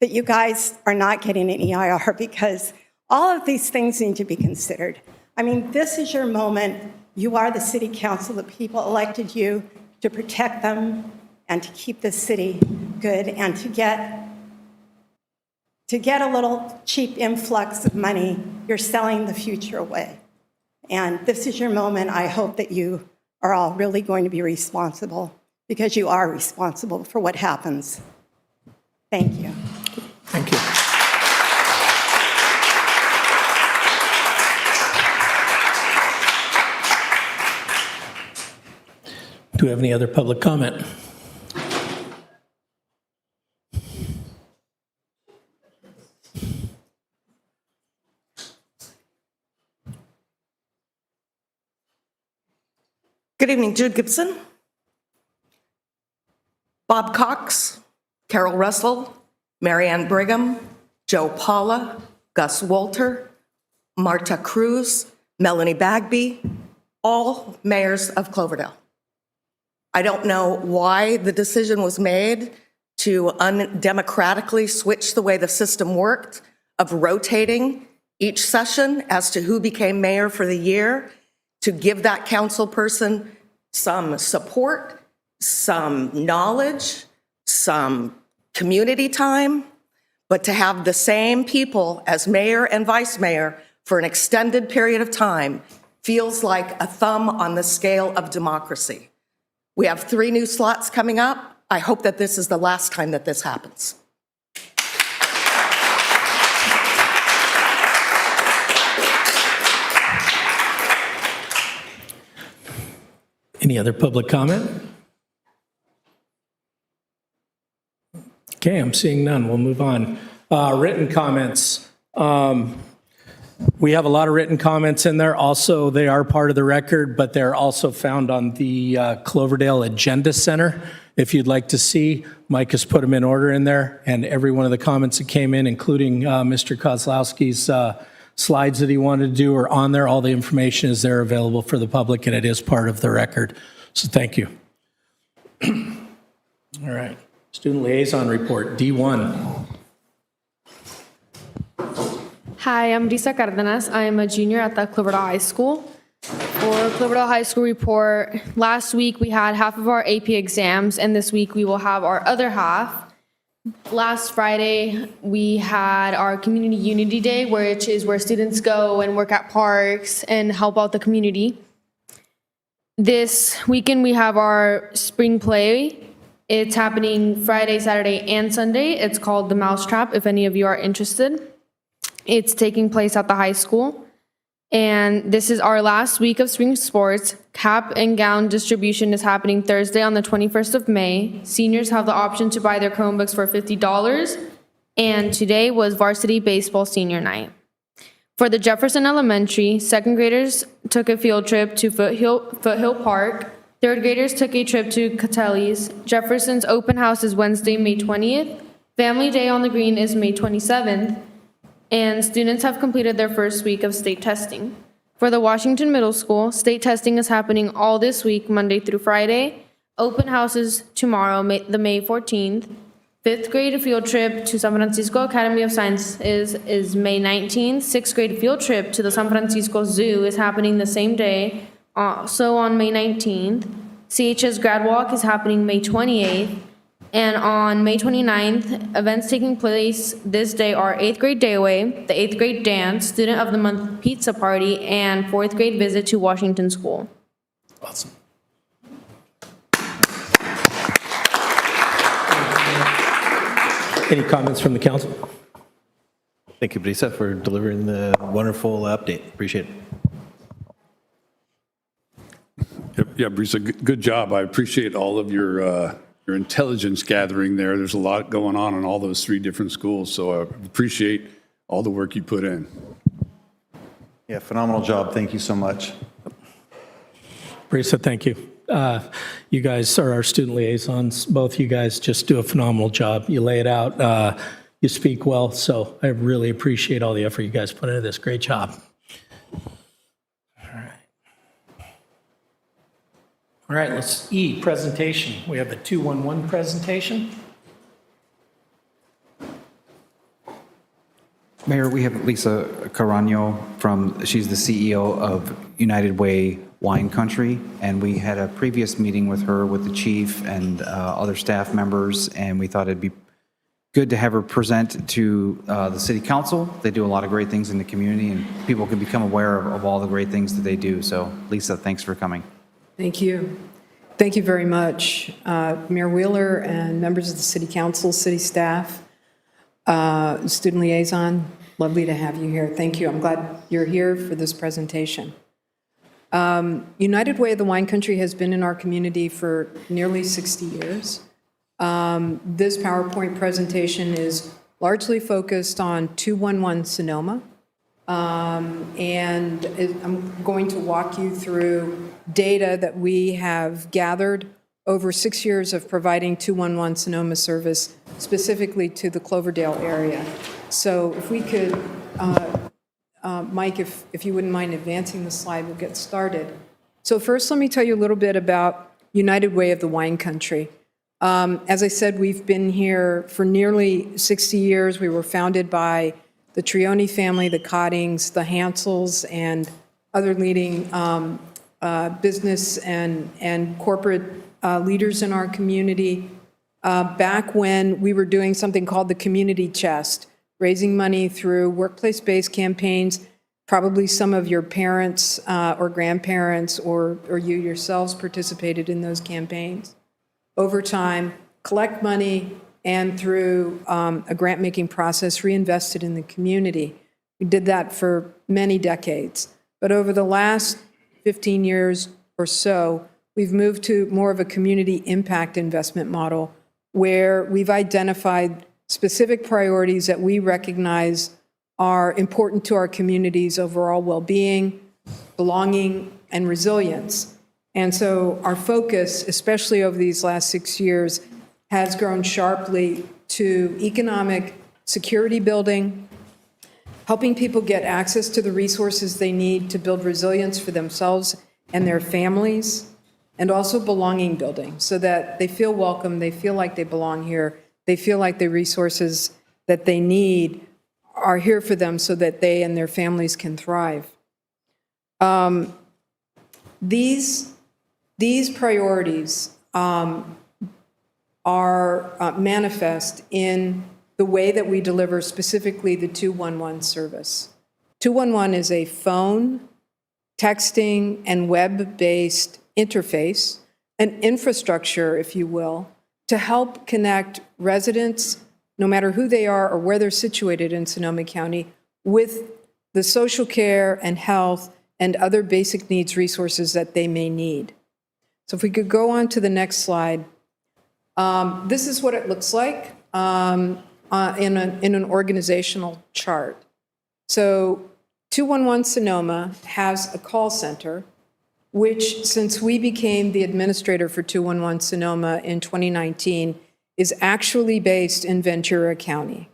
that you guys are not getting an EIR because all of these things need to be considered. I mean, this is your moment. You are the city council. The people elected you to protect them and to keep this city good and to get a little cheap influx of money. You're selling the future away. And this is your moment. I hope that you are all really going to be responsible because you are responsible for what happens. Thank you. Thank you. Do we have any other public comment? Good evening, Jude Gibson, Bob Cox, Carol Russell, Marianne Brigham, Joe Paula, Gus Walter, Marta Cruz, Melanie Bagby, all mayors of Cloverdale. I don't know why the decision was made to undemocratically switch the way the system worked of rotating each session as to who became mayor for the year, to give that council person some support, some knowledge, some community time, but to have the same people as mayor and vice mayor for an extended period of time feels like a thumb on the scale of democracy. We have 3 new slots coming up. I hope that this is the last time that this happens. Any other public comment? Okay, I'm seeing none. We'll move on. Written comments. We have a lot of written comments in there. Also, they are part of the record, but they're also found on the Cloverdale Agenda Center. If you'd like to see, Mike has put them in order in there, and every one of the comments that came in, including Mr. Kozlowski's slides that he wanted to do, are on there. All the information is there available for the public, and it is part of the record. So thank you. All right. Student Liaison Report, D1. Hi, I'm Risa Cardenas. I am a junior at the Cloverdale High School. For Cloverdale High School report, last week we had half of our AP exams, and this week we will have our other half. Last Friday, we had our Community Unity Day, which is where students go and work at parks and help out the community. This weekend, we have our spring play. It's happening Friday, Saturday, and Sunday. It's called The Mousetrap, if any of you are interested. It's taking place at the high school. And this is our last week of spring sports. Cap and gown distribution is happening Thursday on the 21st of May. Seniors have the option to buy their Chromebooks for $50. And today was varsity baseball senior night. For the Jefferson Elementary, second graders took a field trip to Foothill Park. Third graders took a trip to Catelli's. Jefferson's open house is Wednesday, May 20th. Family Day on the Green is May 27th. And students have completed their first week of state testing. For the Washington Middle School, state testing is happening all this week, Monday through Friday. Open houses tomorrow, the May 14th. Fifth grade field trip to San Francisco Academy of Science is May 19th. Sixth grade field trip to the San Francisco Zoo is happening the same day, also on May 19th. CHS Grad Walk is happening May 28th. And on May 29th, events taking place this day are 8th grade day away, the 8th grade dance, student of the month pizza party, and 4th grade visit to Washington School. Awesome. Any comments from the council? Thank you, Brisa, for delivering the wonderful update. Appreciate it. Yeah, Brisa, good job. I appreciate all of your intelligence gathering there. There's a lot going on in all those 3 different schools, so I appreciate all the work you put in. Yeah, phenomenal job. Thank you so much. Brisa, thank you. You guys are our student liaisons. Both you guys just do a phenomenal job. You lay it out. You speak well, so I really appreciate all the effort you guys put into this. Great job. All right, let's presentation. We have the 211 presentation. Mayor, we have Lisa Carano she's the CEO of United Way Wine Country, and we had a previous meeting with her, with the chief and other staff members, and we thought it'd be good to have her present to the city council. They do a lot of great things in the community, and people can become aware of all the great things that they do. So, Lisa, thanks for coming. Thank you. Thank you very much, Mayor Wheeler and members of the City Council, city staff, student liaison. Lovely to have you here. Thank you. I'm glad you're here for this presentation. United Way of the Wine Country has been in our community for nearly 60 years. This PowerPoint presentation is largely focused on 211 Sonoma. And I'm going to walk you through data that we have gathered over 6 years of providing 211 Sonoma service, specifically to the Cloverdale area. So if we could, Mike, if you wouldn't mind advancing the slide, we'll get started. So first, let me tell you a little bit about United Way of the Wine Country. As I said, we've been here for nearly 60 years. We were founded by the Trioni family, the Cottings, the Hansels, and other leading business and corporate leaders in our community back when we were doing something called the Community Chest, raising money through workplace-based campaigns, Probably some of your parents or grandparents or you yourselves participated in those campaigns. Over time, collect money and through a grant-making process, reinvested in the community. We did that for many decades. But over the last 15 years or so, we've moved to more of a community impact investment model where we've identified specific priorities that we recognize are important to our community's overall well-being, belonging, and resilience. And so our focus, especially over these last 6 years, has grown sharply to economic security building, helping people get access to the resources they need to build resilience for themselves and their families, and also belonging building so that they feel welcome, they feel like they belong here, they feel like the resources that they need are here for them so that they and their families can thrive. These priorities are manifest in the way that we deliver specifically the 211 service. 211 is a phone, texting, and web-based interface, an infrastructure, if you will, to help connect residents, no matter who they are or where they're situated in Sonoma County, with the social care and health and other basic needs resources that they may need. So if we could go on to the next slide. This is what it looks like in an organizational chart. So 211 Sonoma has a call center, which since we became the administrator for 211 Sonoma in 2019, is actually based in Ventura County.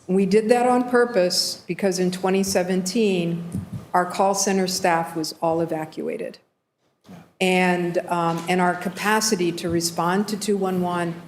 We did that on purpose because in 2017, our call center staff was all evacuated. And our capacity to respond to 211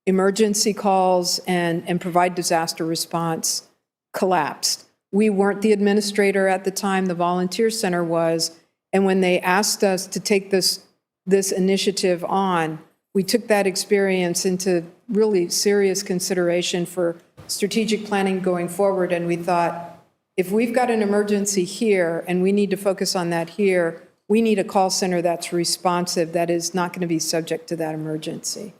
emergency calls and provide disaster response collapsed. We weren't the administrator at the time, the volunteer center was, and when they asked us to take this initiative on, we took that experience into really serious consideration for strategic planning going forward, and we thought, if we've got an emergency here and we need to focus on that here, we need a call center that's responsive, that is not going to be subject to that emergency.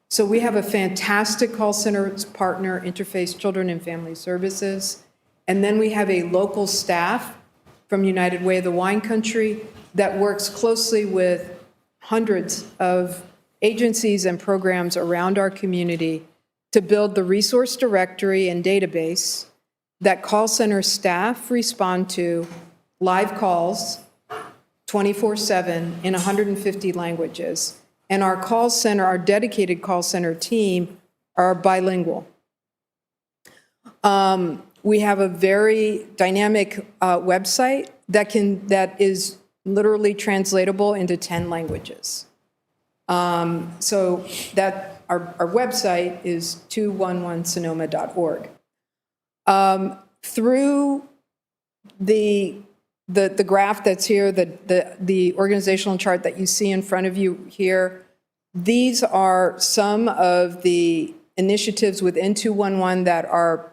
So we have a fantastic call center partner, Interface Children and Family Services, and then we have a local staff from United Way of the Wine Country that works closely with hundreds of agencies and programs around our community to build the resource directory and database that call center staff respond to live calls 24/7 in 150 languages. And our call center, our dedicated call center team are bilingual. We have a very dynamic website that is literally translatable into 10 languages. So that our website is 211sonoma.org. Through the graph that's here, the organizational chart that you see in front of you here, these are some of the initiatives within 211 that are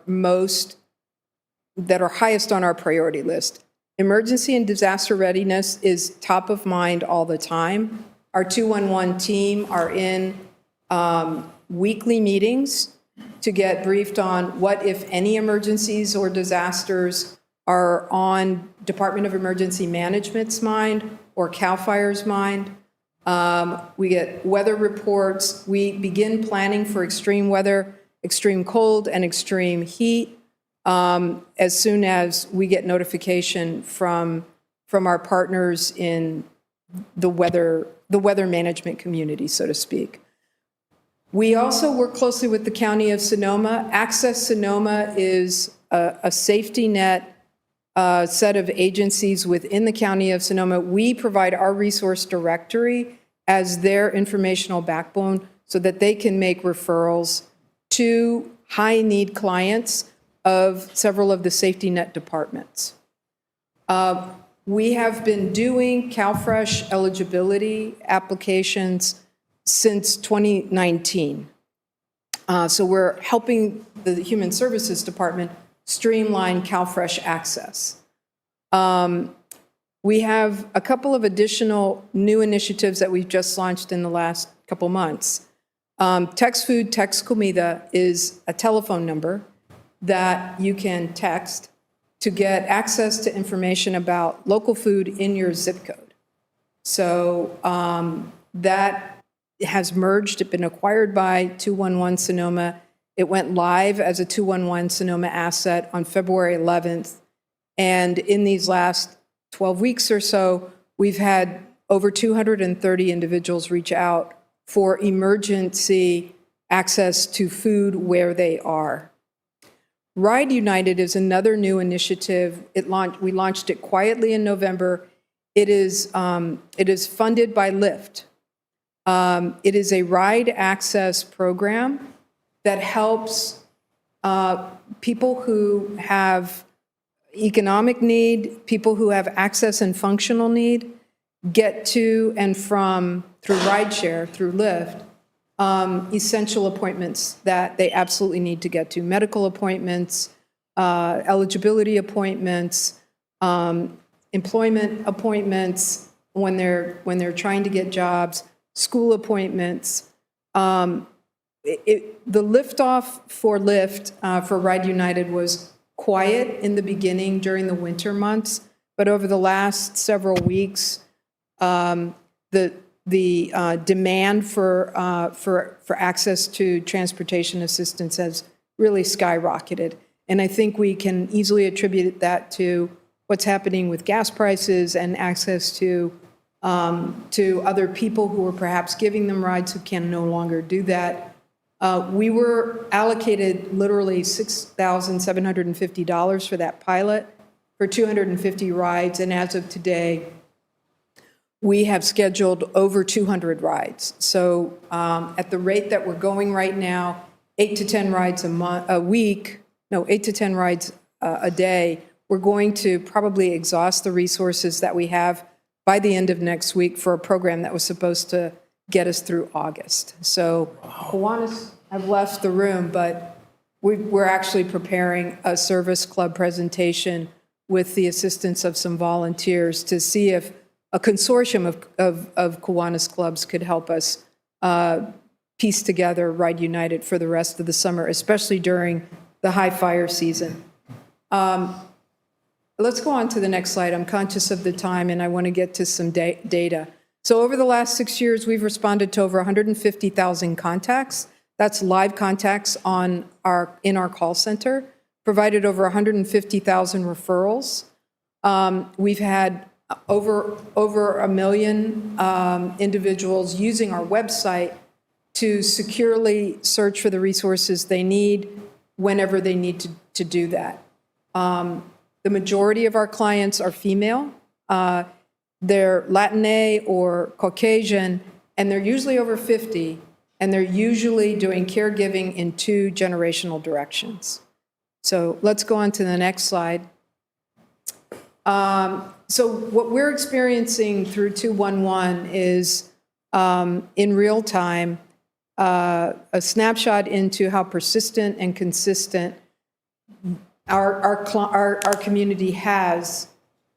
highest on our priority list. Emergency and disaster readiness is top of mind all the time. Our 211 team are in weekly meetings to get briefed on what, if any, emergencies or disasters are on Department of Emergency Management's mind or CAL FIRE's mind. We get weather reports. We begin planning for extreme weather, extreme cold, and extreme heat as soon as we get notification from our partners in the weather management community, so to speak. We also work closely with the County of Sonoma. Access Sonoma is a safety net set of agencies within the County of Sonoma. We provide our resource directory as their informational backbone so that they can make referrals to high-need clients of several of the safety net departments. We have been doing CalFresh eligibility applications since 2019. So we're helping the Human Services Department streamline CalFresh access. We have a couple of additional new initiatives that we've just launched in the last couple months. Text Food, Text Comida is a telephone number that you can text to get access to information about local food in your zip code. So that has merged, it's been acquired by 211 Sonoma. It went live as a 211 Sonoma asset on February 11th. And in these last 12 weeks or so, we've had over 230 individuals reach out for emergency access to food where they are. Ride United is another new initiative. We launched it quietly in November. It is funded by Lyft. It is a ride access program that helps people who have economic need, people who have access and functional need, get to and from, through rideshare, through Lyft, essential appointments that they absolutely need to get to. Medical appointments, eligibility appointments, employment appointments when they're trying to get jobs, school appointments. The liftoff for Lyft for Ride United was quiet in the beginning during the winter months, but over the last several weeks, the demand for access to transportation assistance has really skyrocketed. And I think we can easily attribute that to what's happening with gas prices and access to other people who are perhaps giving them rides who can no longer do that. We were allocated literally $6,750 for that pilot for 250 rides, and as of today, we have scheduled over 200 rides. So at the rate that we're going right now, 8 to 10 rides a week, 8 to 10 rides a day, we're going to probably exhaust the resources that we have by the end of next week for a program that was supposed to get us through August. So Kiwanis have left the room, but we're actually preparing a service club presentation with the assistance of some volunteers to see if a consortium of Kiwanis clubs could help us piece together Ride United for the rest of the summer, especially during the high fire season. Let's go on to the next slide. I'm conscious of the time, and I want to get to some data. So over the last 6 years, we've responded to over 150,000 contacts. That's live contacts in our call center, provided over 150,000 referrals. We've had over 1 million individuals using our website to securely search for the resources they need whenever they need to do that. The majority of our clients are female. They're Latina or Caucasian, and they're usually over 50, and they're usually doing caregiving in 2 generational directions. So let's go on to the next slide. So what we're experiencing through 211 is, in real time, a snapshot into how persistent and consistent our community has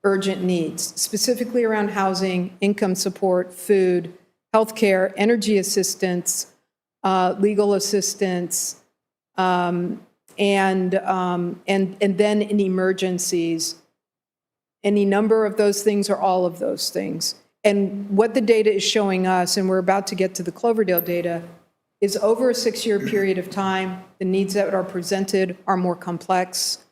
urgent needs, specifically around housing, income support, food, healthcare, energy assistance, legal assistance, and then in emergencies. Any number of those things or all of those things. And what the data is showing us, and we're about to get to the Cloverdale data, is over a 6-year period of time, the needs that are presented are more complex.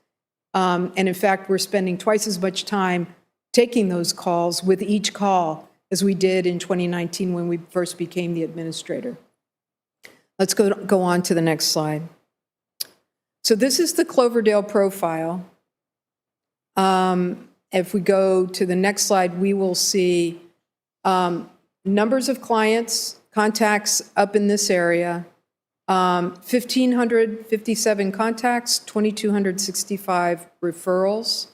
And in fact, we're spending twice as much time taking those calls with each call as we did in 2019 when we first became the administrator. Let's go on to the next slide. So this is the Cloverdale profile. If we go to the next slide, we will see numbers of clients, contacts up in this area, 1,557 contacts, 2,265 referrals.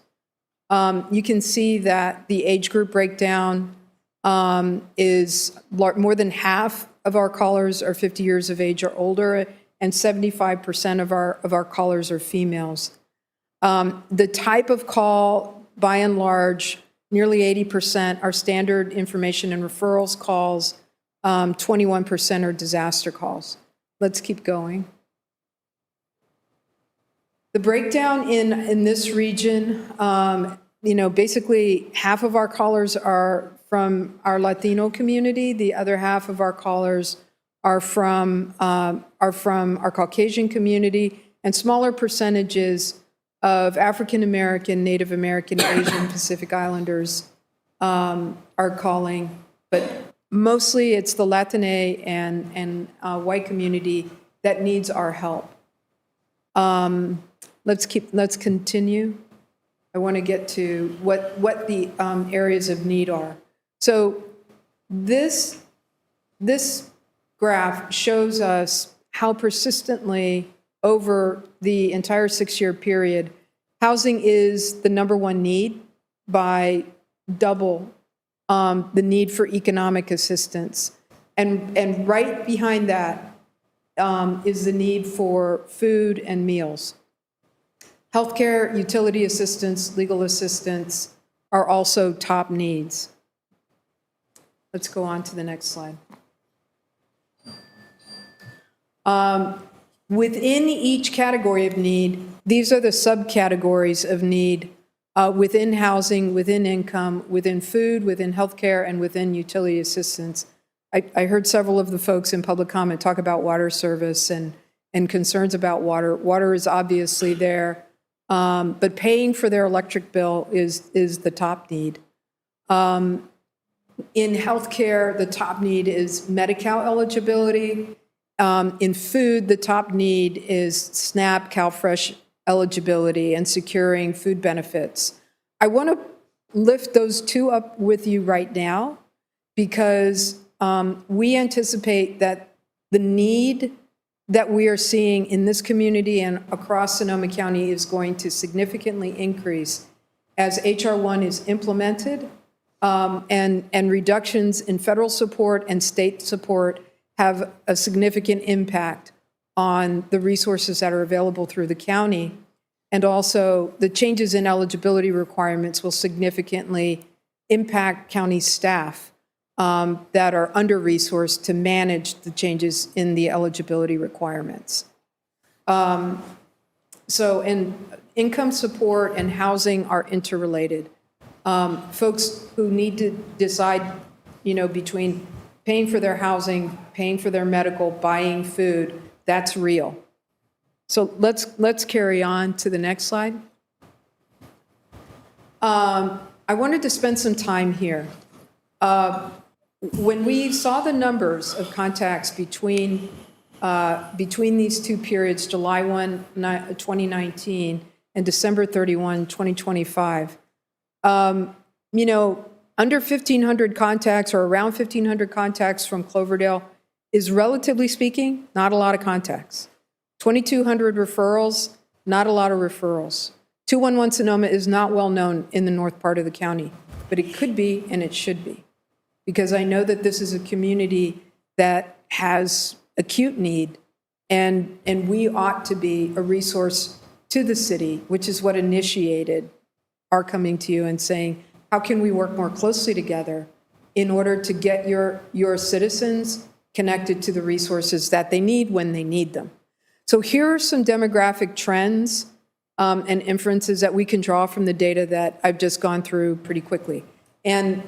You can see that the age group breakdown is more than half of our callers are 50 years of age or older, and 75% of our callers are females. The type of call by and large, nearly 80% are standard information and referrals calls, 21% are disaster calls. Let's keep going. The breakdown in this region, basically half of our callers are from our Latino community. The other half of our callers are from our Caucasian community, and smaller percentages of African American, Native American, Asian, Pacific Islanders are calling, but mostly it's the Latine and white community that needs our help. Let's continue. I want to get to what the areas of need are. So this graph shows us how persistently over the entire 6-year period, housing is the #1 need by double the need for economic assistance. And right behind that is the need for food and meals. Healthcare, utility assistance, legal assistance are also top needs. Let's go on to the next slide. Within each category of need, these are the subcategories of need within housing, within income, within food, within healthcare, and within utility assistance. I heard several of the folks in public comment talk about water service and concerns about water. Water is obviously there, but paying for their electric bill is the top need. In healthcare, the top need is Medi-Cal eligibility. In food, the top need is SNAP, CalFresh eligibility and securing food benefits. I want to lift those two up with you right now because we anticipate that the need that we are seeing in this community and across Sonoma County is going to significantly increase as HR 1 is implemented and reductions in federal support and state support have a significant impact on the resources that are available through the county. And also, the changes in eligibility requirements will significantly impact county staff that are under-resourced to manage the changes in the eligibility requirements. So, income support and housing are interrelated. Folks who need to decide, between paying for their housing, paying for their medical, buying food, that's real. So let's carry on to the next slide. I wanted to spend some time here. When we saw the numbers of contacts between these two periods, July 1, 2019 and December 31, 2025, under 1,500 contacts or around 1,500 contacts from Cloverdale is, relatively speaking, not a lot of contacts. 2,200 referrals, not a lot of referrals. 211 Sonoma is not well known in the north part of the county, but it could be and it should be, because I know that this is a community that has acute need, and we ought to be a resource to the city, which is what initiated our coming to you and saying, how can we work more closely together in order to get your citizens connected to the resources that they need when they need them? So here are some demographic trends and inferences that we can draw from the data that I've just gone through pretty quickly. And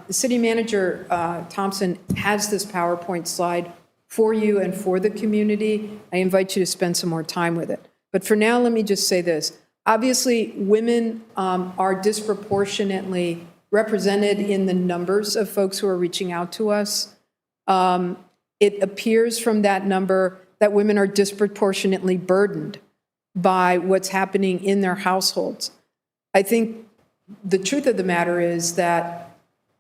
City Manager Thompson has this PowerPoint slide for you and for the community. I invite you to spend some more time with it. But for now, let me just say this. Obviously, women are disproportionately represented in the numbers of folks who are reaching out to us. It appears from that number that women are disproportionately burdened by what's happening in their households. I think the truth of the matter is that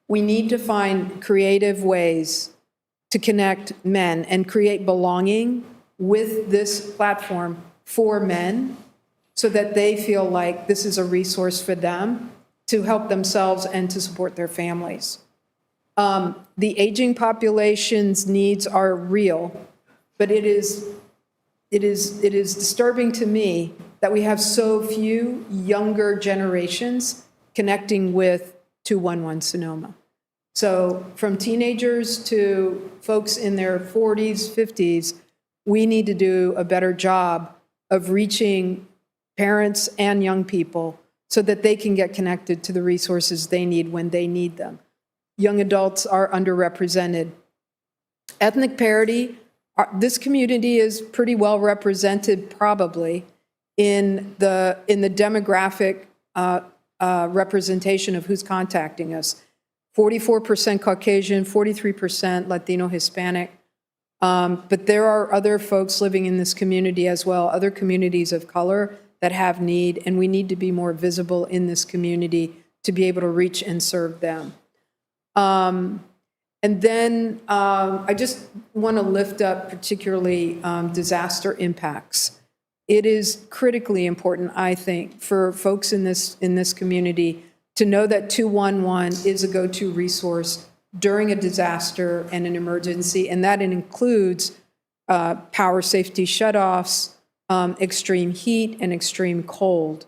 we need to find creative ways to connect men and create belonging with this platform for men so that they feel like this is a resource for them to help themselves and to support their families. The aging population's needs are real, but it is disturbing to me that we have so few younger generations connecting with 211 Sonoma. So from teenagers to folks in their 40s, 50s, we need to do a better job of reaching parents and young people so that they can get connected to the resources they need when they need them. Young adults are underrepresented. Ethnic parity, this community is pretty well represented probably in the demographic representation of who's contacting us. 44% Caucasian, 43% Latino Hispanic. But there are other folks living in this community as well, other communities of color that have need, and we need to be more visible in this community to be able to reach and serve them. And then I just want to lift up particularly disaster impacts. It is critically important, I think, for folks in this community to know that 211 is a go-to resource during a disaster and an emergency, and that it includes power safety shutoffs, extreme heat, and extreme cold.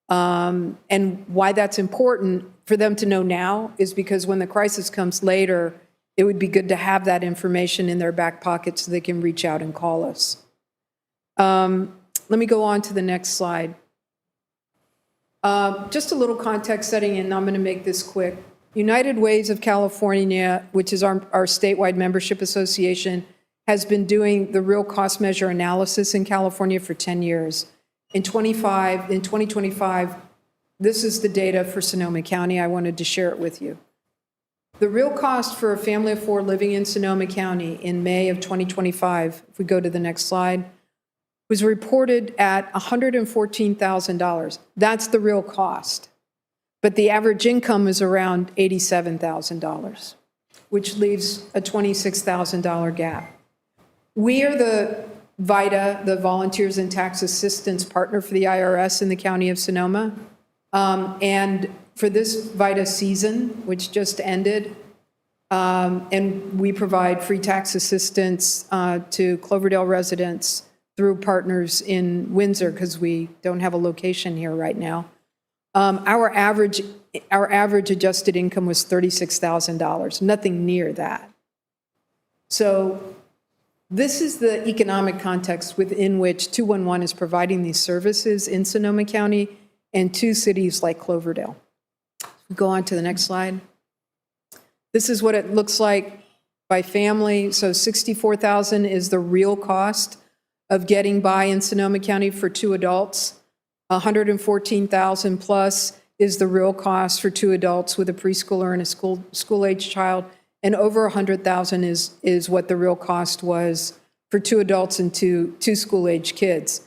And why that's important for them to know now is because when the crisis comes later, it would be good to have that information in their back pocket so they can reach out and call us. Let me go on to the next slide. Just a little context setting, and I'm going to make this quick. United Ways of California, which is our statewide membership association, has been doing the real cost measure analysis in California for 10 years. In 2025, this is the data for Sonoma County. I wanted to share it with you. The real cost for a family of four living in Sonoma County in May of 2025, if we go to the next slide, was reported at $114,000. That's the real cost. But the average income is around $87,000, which leaves a $26,000 gap. We are the VITA, the Volunteers in Tax Assistance Partner for the IRS in the County of Sonoma. And for this VITA season, which just ended, and we provide free tax assistance to Cloverdale residents through partners in Windsor, because we don't have a location here right now. Our average adjusted income was $36,000, nothing near that. So this is the economic context within which 211 is providing these services in Sonoma County and two cities like Cloverdale. Go on to the next slide. This is what it looks like by family. So $64,000 is the real cost of getting by in Sonoma County for two adults. $114,000 plus is the real cost for two adults with a preschooler and a school-age child, and over $100,000 is what the real cost was for two adults and two school-age kids.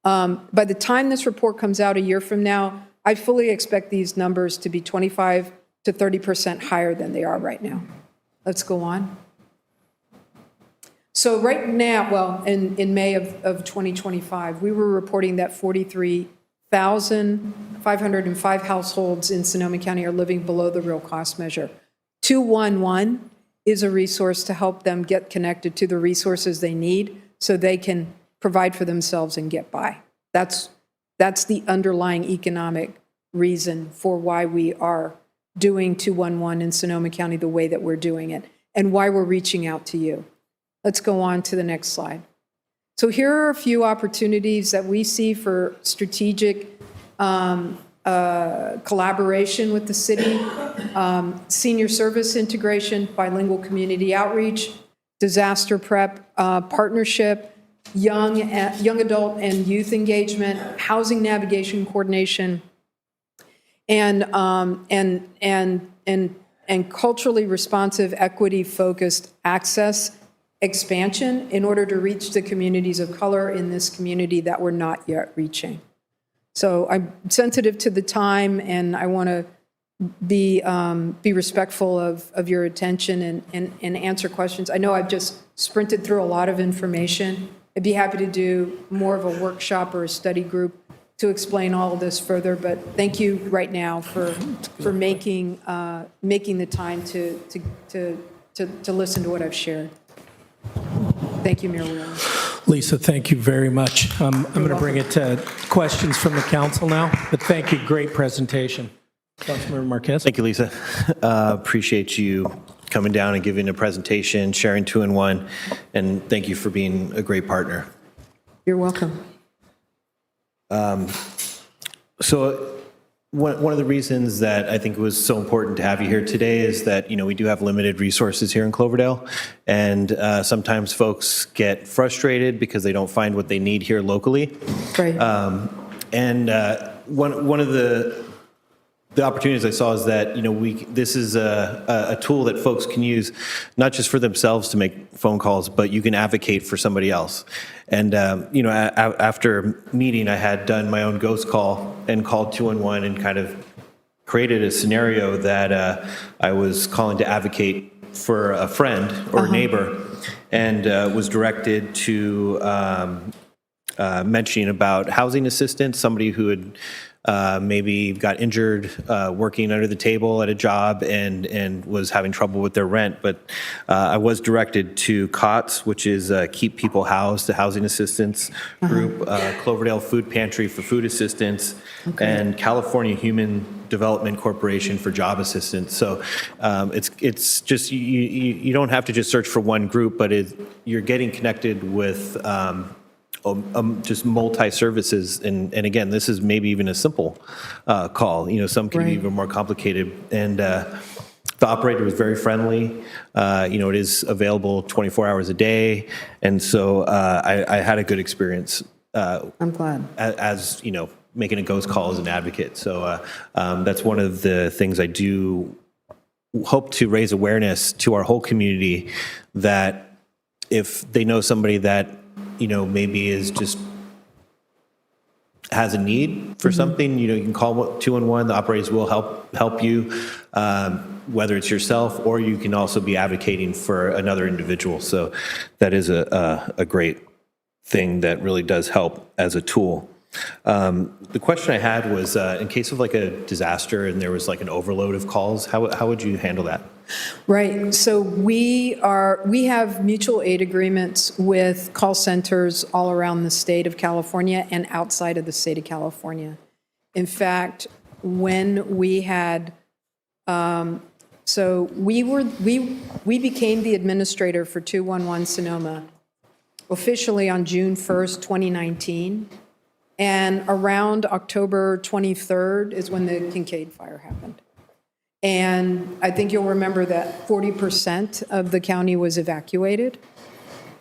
By the time this report comes out a year from now, I fully expect these numbers to be 25 to 30% higher than they are right now. Let's go on. So right now, well, in May of 2025, we were reporting that 43,505 households in Sonoma County are living below the real cost measure. 211 is a resource to help them get connected to the resources they need so they can provide for themselves and get by. That's the underlying economic reason for why we are doing 211 in Sonoma County the way that we're doing it and why we're reaching out to you. Let's go on to the next slide. So here are a few opportunities that we see for strategic collaboration with the city, senior service integration, bilingual community outreach, disaster prep partnership, young adult and youth engagement, housing navigation coordination, and culturally responsive, equity-focused access expansion in order to reach the communities of color in this community that we're not yet reaching. So I'm sensitive to the time, and I want to be respectful of your attention and answer questions. I know I've just sprinted through a lot of information. I'd be happy to do more of a workshop or a study group to explain all of this further, but thank you right now for making the time to listen to what I've shared. Thank you, Mayor Wheeler. Lisa, thank you very much. I'm going to bring it to questions from the council now, but thank you. Great presentation. Councilmember Marquez. Thank you, Lisa. Appreciate you coming down and giving a presentation, sharing 2-in-1, and thank you for being a great partner. You're welcome. So one of the reasons that I think it was so important to have you here today is that, we do have limited resources here in Cloverdale, and sometimes folks get frustrated because they don't find what they need here locally. Right. One of the opportunities I saw is that, this is a tool that folks can use, not just for themselves to make phone calls, but you can advocate for somebody else. And, after meeting, I had done my own ghost call and called 2-in-1 and kind of created a scenario that I was calling to advocate for a friend or a neighbor, and was directed to mentioning about housing assistance, somebody who had maybe got injured working under the table at a job and was having trouble with their rent. But I was directed to COTS, which is Keep People Housed, the housing assistance group, Cloverdale Food Pantry for food assistance, and California Human Development Corporation for job assistance. So it's just, you don't have to just search for one group, but you're getting connected with just multi-services, and again, this is maybe even a simple call. Some can be even more complicated. And the operator was very friendly. It is available 24 hours a day, and so I had a good experience. I'm glad. As making a ghost call as an advocate. So that's one of the things I do hope to raise awareness to our whole community, that if they know somebody that maybe is just has a need for something, you can call 2-in-1. The operators will help you, whether it's yourself or you can also be advocating for another individual. So that is a great thing that really does help as a tool. The question I had was, in case of like a disaster and there was like an overload of calls, how would you handle that? Right. So we have mutual aid agreements with call centers all around the state of California and outside of the state of California. In fact, when we had, so we became the administrator for 211 Sonoma officially on June 1st, 2019. And around October 23rd is when the Kincaid fire happened. And I think you'll remember that 40% of the county was evacuated.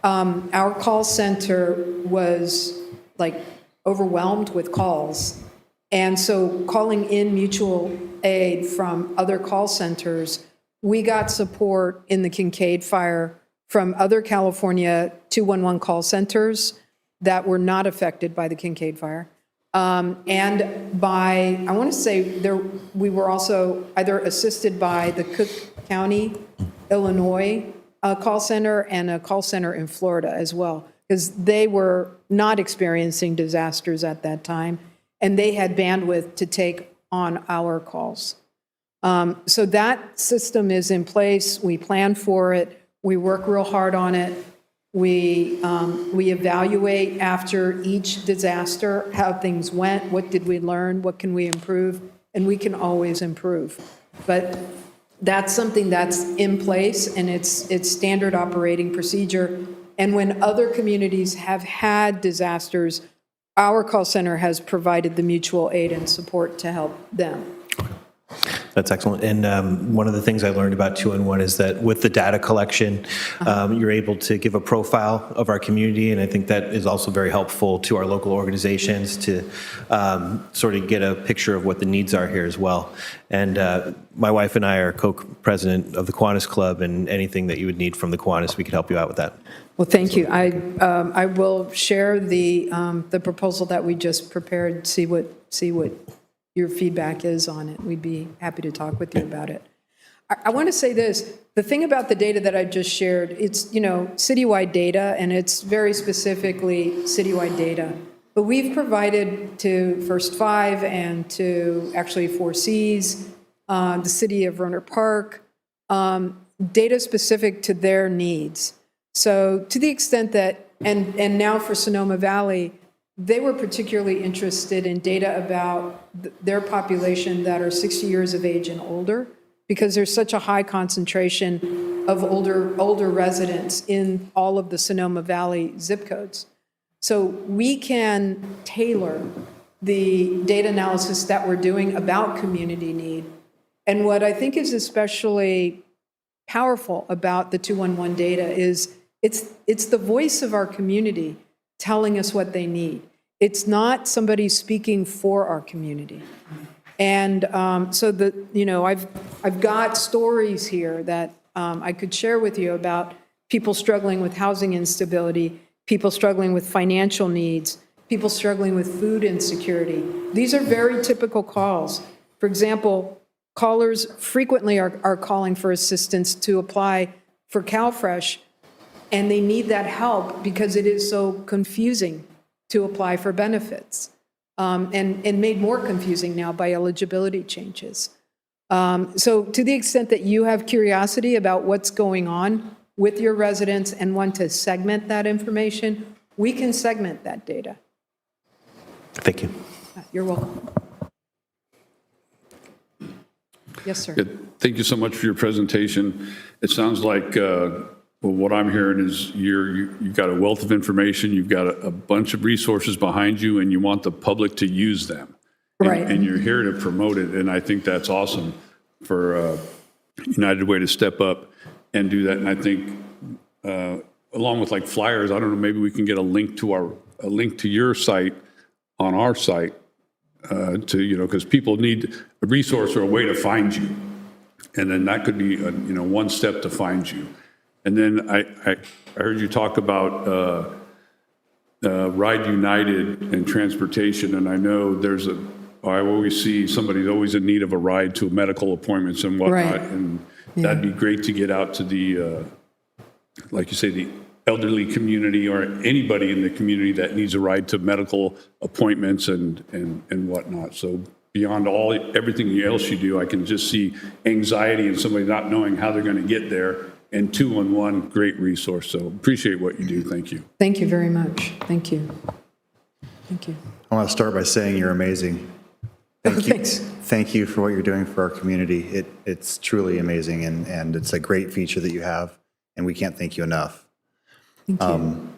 Our call center was like overwhelmed with calls. And so calling in mutual aid from other call centers, we got support in the Kincaid fire from other California 211 call centers that were not affected by the Kincaid fire. And by, I want to say, we were also either assisted by the Cook County, Illinois call center and a call center in Florida as well, because they were not experiencing disasters at that time, and they had bandwidth to take on our calls. So that system is in place. We plan for it. We work real hard on it. We evaluate after each disaster how things went, what did we learn, what can we improve, and we can always improve. But that's something that's in place, and it's standard operating procedure. And when other communities have had disasters, our call center has provided the mutual aid and support to help them. That's excellent. And one of the things I learned about 2-in-1 is that with the data collection, you're able to give a profile of our community. And I think that is also very helpful to our local organizations to sort of get a picture of what the needs are here as well. And my wife and I are co-president of the Kiwanis Club, and anything that you would need from the Kiwanis, we could help you out with that. Well, thank you. I will share the proposal that we just prepared, see what your feedback is on it. We'd be happy to talk with you about it. I want to say this. The thing about the data that I just shared, it's, citywide data, and it's very specifically citywide data. But we've provided to First Five and to actually Four Cs, the city of Rohnert Park, data specific to their needs. So to the extent that, and now for Sonoma Valley, they were particularly interested in data about their population that are 60 years of age and older, because there's such a high concentration of older residents in all of the Sonoma Valley zip codes. So we can tailor the data analysis that we're doing about community need. And what I think is especially powerful about the 211 data is it's the voice of our community telling us what they need. It's not somebody speaking for our community. And so I've got stories here that I could share with you about people struggling with housing instability, people struggling with financial needs, people struggling with food insecurity. These are very typical calls. For example, callers frequently are calling for assistance to apply for CalFresh, and they need that help because it is so confusing to apply for benefits, and made more confusing now by eligibility changes. So to the extent that you have curiosity about what's going on with your residents and want to segment that information, we can segment that data. Thank you. You're welcome. Yes, sir. Yeah, thank you so much for your presentation. It sounds like well, what I'm hearing is you've got a wealth of information, you've got a bunch of resources behind you, and you want the public to use them. Right. And you're here to promote it, and I think that's awesome for United Way to step up and do that. And I think along with like flyers, I don't know, maybe we can get a link to your site on our site because people need a resource or a way to find you. And then that could be, one step to find you. And then I heard you talk about Ride United and transportation, and I know I always see somebody's always in need of a ride to medical appointments and whatnot, Right. and that'd be great to get out to the, like you say, the elderly community or anybody in the community that needs a ride to medical appointments and whatnot. So beyond everything else you do, I can just see anxiety and somebody not knowing how they're going to get there. And 211, great resource. So appreciate what you do. Thank you. Thank you very much. Thank you. Thank you. I want to start by saying you're amazing. Thank you. Thanks. Thank you for what you're doing for our community. It's truly amazing, and it's a great feature that you have, and we can't thank you enough. Thank you.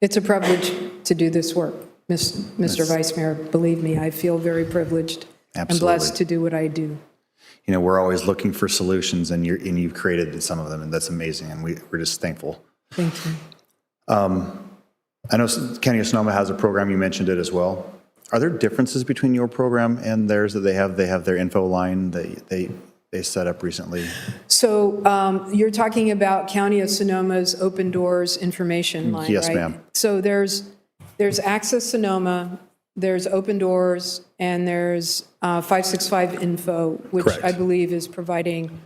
It's a privilege to do this work, Mr. Vice Mayor. Believe me, I feel very privileged and blessed to do what I do. We're always looking for solutions, and you've created some of them, and that's amazing, and we're just thankful. Thank you. I know County of Sonoma has a program, you mentioned it as well. Are there differences between your program and theirs that they have? They have their info line that they set up recently. So you're talking about County of Sonoma's Open Doors information line, Yes, right? ma'am. So there's Access Sonoma, there's Open Doors, and there's 565 Info, which Correct. I believe is providing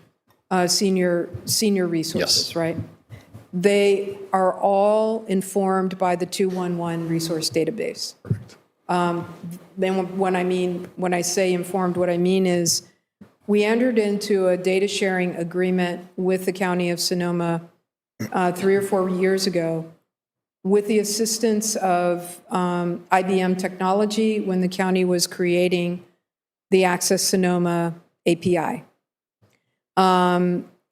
senior resources, Yes. right? They are all informed by the 211 resource database. Then when I say informed, what I mean is we entered into a data sharing agreement with the County of Sonoma 3 or 4 years ago with the assistance of IBM Technology when the county was creating the Access Sonoma API.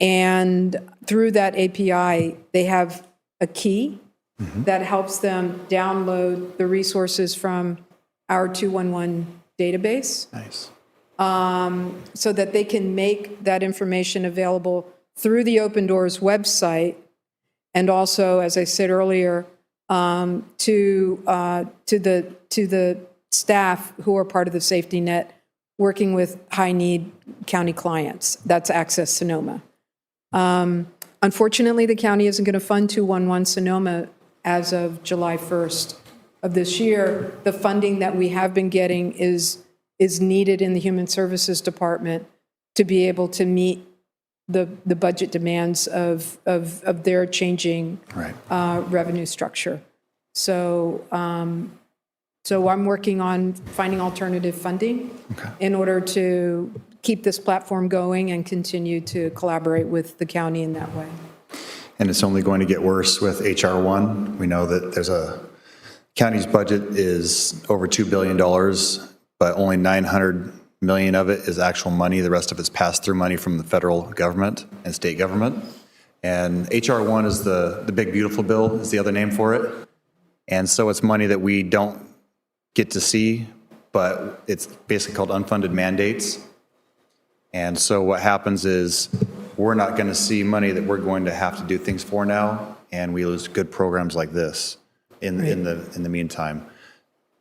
And through that API, they have a key that helps them download the resources from our 211 database. Nice. So that they can make that information available through the Open Doors website, and also, as I said earlier, to the staff who are part of the safety net working with high-need county clients. That's Access Sonoma. Unfortunately, the county isn't going to fund 211 Sonoma as of July 1st of this year. The funding that we have been getting is needed in the Human Services Department to be able to meet the budget demands of their changing revenue structure. So I'm working on finding alternative funding in order to keep this platform going and continue to collaborate with the county in that way. And it's only going to get worse with HR 1. We know that there's a County's budget is over $2 billion, but only 900 million of it is actual money. The rest of it's pass-through money from the federal government and state government. And HR 1 is the big beautiful bill is the other name for it. And so it's money that we don't get to see, but it's basically called unfunded mandates. And so what happens is we're not going to see money that we're going to have to do things for now, and we lose good programs like this in the meantime.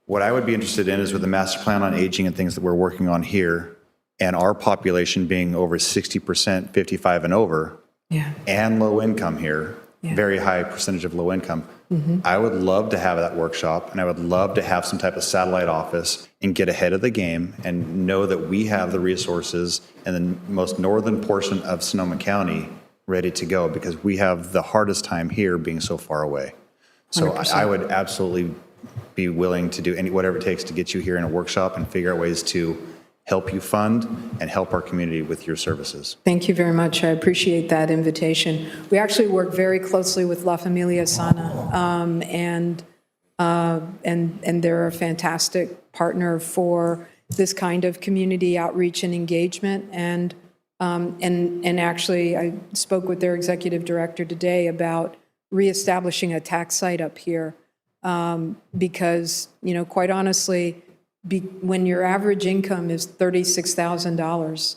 What I would be interested in is with the master plan on aging and things that we're working on here, and our population being over 60% 55 and over, and low income here, very high percentage of low income. I would love to have that workshop, and I would love to have some type of satellite office and get ahead of the game and know that we have the resources in the most northern portion of Sonoma County ready to go, because we have the hardest time here being so far away. So I would absolutely be willing to do whatever it takes to get you here in a workshop and figure out ways to help you fund and help our community with your services. Thank you very much. I appreciate that invitation. We actually work very closely with La Familia Sana, and they're a fantastic partner for this kind of community outreach and engagement. And actually, I spoke with their executive director today about reestablishing a tax site up here, because, quite honestly, when your average income is $36,000,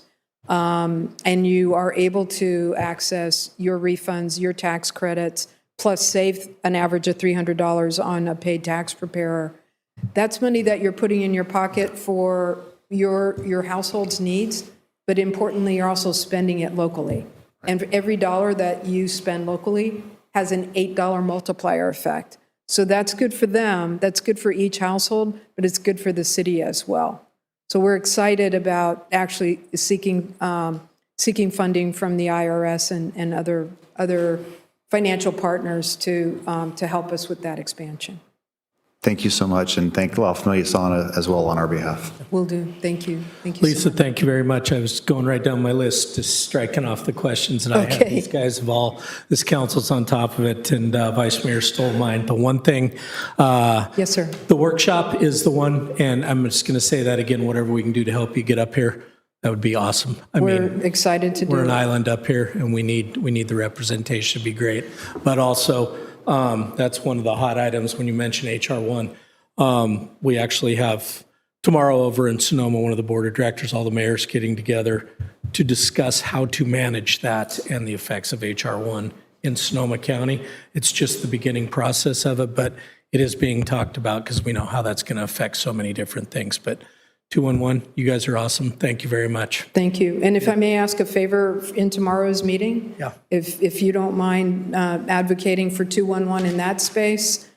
and you are able to access your refunds, your tax credits, plus save an average of $300 on a paid tax preparer, that's money that you're putting in your pocket for your household's needs, but importantly, you're also spending it locally. And for every dollar that you spend locally has an $8 multiplier effect. So that's good for them, that's good for each household, but it's good for the city as well. So we're excited about actually seeking funding from the IRS and other financial partners to help us with that expansion. Thank you so much, and thank La Familia Sana as well on our behalf. Will do. Thank you. Thank you. Lisa, thank you very much. I was going right down my list, just striking off the questions that I have. Okay. These guys have all, this council's on top of it, and Vice Mayor stole mine. The one thing. Yes, sir. The workshop is the one, and I'm just going to say that again, whatever we can do to help you get up here, that would be awesome. We're excited to do We're an it. island up here, and we need the representation to be great. But also, that's one of the hot items when you mention HR 1. We actually have tomorrow over in Sonoma, one of the board of directors, all the mayors getting together to discuss how to manage that and the effects of HR 1 in Sonoma County. It's just the beginning process of it, but it is being talked about because we know how that's going to affect so many different things. But 211, you guys are awesome. Thank you very much. Thank you. And if I may ask a favor in tomorrow's meeting? Yeah. If you don't mind advocating for 211 in that space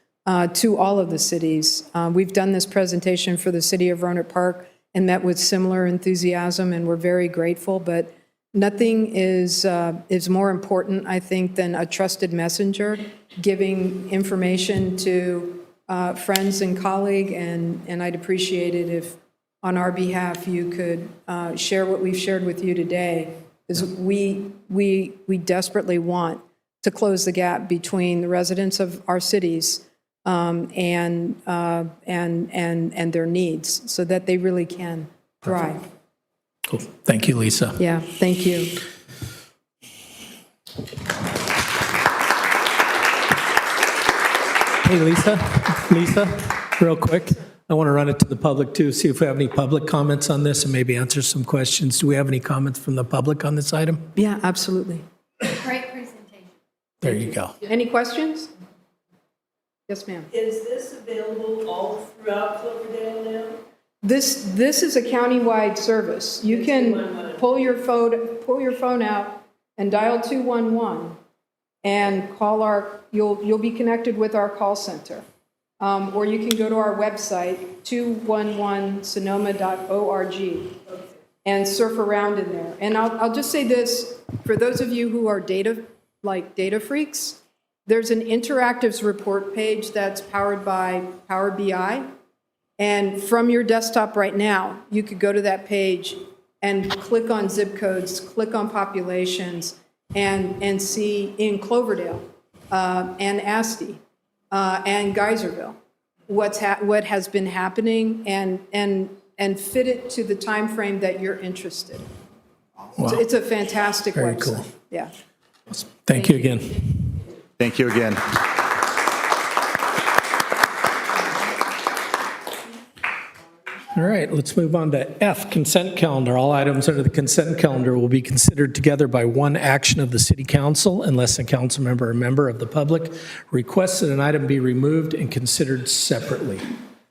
to all of the cities. We've done this presentation for the city of Rohnert Park and met with similar enthusiasm, and we're very grateful. But nothing is more important, I think, than a trusted messenger giving information to friends and colleagues, and I'd appreciate it if on our behalf, you could share what we've shared with you today, is we desperately want to close the gap between the residents of our cities and their needs, so that they really can thrive. Cool. Thank you, Lisa. Yeah, thank you. Hey, Lisa, real quick. I want to run it to the public too, see if we have any public comments on this and maybe answer some questions. Do we have any comments from the public on this item? Yeah, absolutely. Great presentation. There you go. Any questions? Yes, ma'am. Is this available all throughout Cloverdale now? This is a countywide service. You can pull your phone out and dial 211 and call you'll be connected with our call center. Or you can go to our website, 211sonoma.org, and surf around in there. And I'll just say this, for those of you who are data freaks, there's an interactives report page that's powered by Power BI. And from your desktop right now, you could go to that page and click on zip codes, click on populations, and see in Cloverdale and Asti and Geyserville what has been happening and fit it to the time frame that you're interested. So it's a fantastic Very website. cool. Yeah. Thank you again. Thank you again. All right, let's move on to F, consent calendar. All items under the consent calendar will be considered together by one action of the city council unless a council member or member of the public requests that an item be removed and considered separately.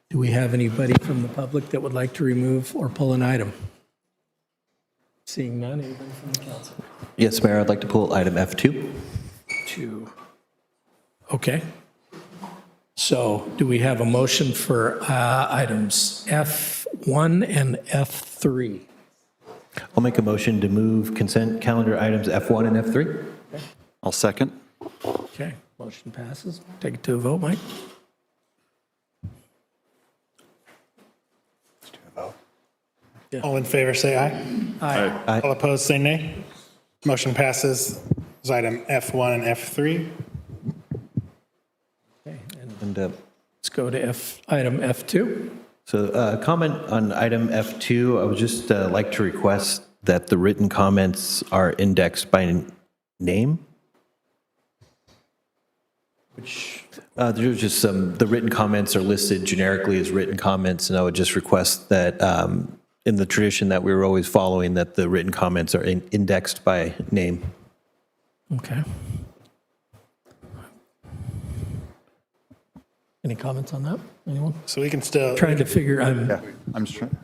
Do we have anybody from the public that would like to remove or pull an item? Seeing none, anybody from the council? Yes, Mayor, I'd like to pull item F2. Okay. So do we have a motion for items F1 and F3? I'll make a motion to move consent calendar items F1 and F3. I'll second. Okay, motion passes. Take it to a vote, Mike. All in favor, say aye. Aye. All opposed, say nay. Motion passes. Is item F1 and F3. And Let's go to item F2. so comment on item F2, I would just like to request that the written comments are indexed by name. There's just the written comments are listed generically as written comments, and I would just request that in the tradition that we were always following, that the written comments are indexed by name. Okay. Any comments on that? Anyone? So we can still. Trying to figure, I'm just trying.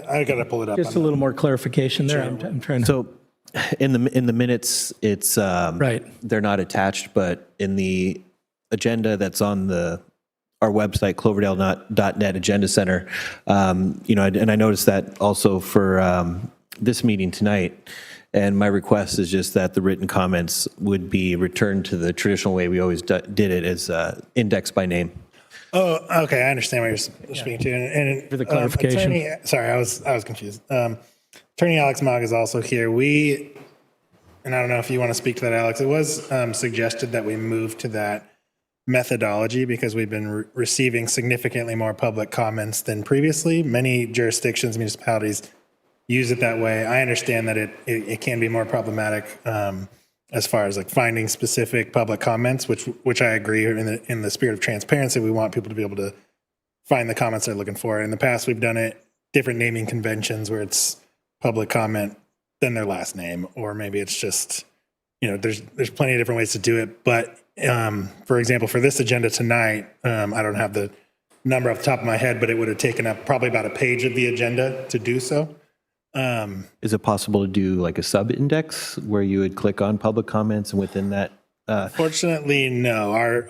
I got to pull it up. just a little more clarification there. I'm trying to. So in the minutes, it's Right. they're not attached, but in the agenda that's on our website, cloverdale.net Agenda Center, and I noticed that also for this meeting tonight. And my request is just that the written comments would be returned to the traditional way we always did it, as indexed by name. Oh, okay. I understand what you're speaking to. And For the clarification. Sorry, I was confused. Attorney Alex Mogg is also here. And I don't know if you want to speak to that, Alex. It was suggested that we move to that methodology because we've been receiving significantly more public comments than previously. Many jurisdictions, municipalities use it that way. I understand that it can be more problematic as far as like finding specific public comments, which I agree in the spirit of transparency. We want people to be able to find the comments they're looking for. In the past, we've done it different naming conventions where it's public comment, then their last name, or maybe it's just, there's plenty of different ways to do it. But for example, for this agenda tonight, I don't have the number off the top of my head, but it would have taken up probably about a page of the agenda to do so. Is it possible to do like a sub-index where you would click on public comments and within that? Fortunately, no. Our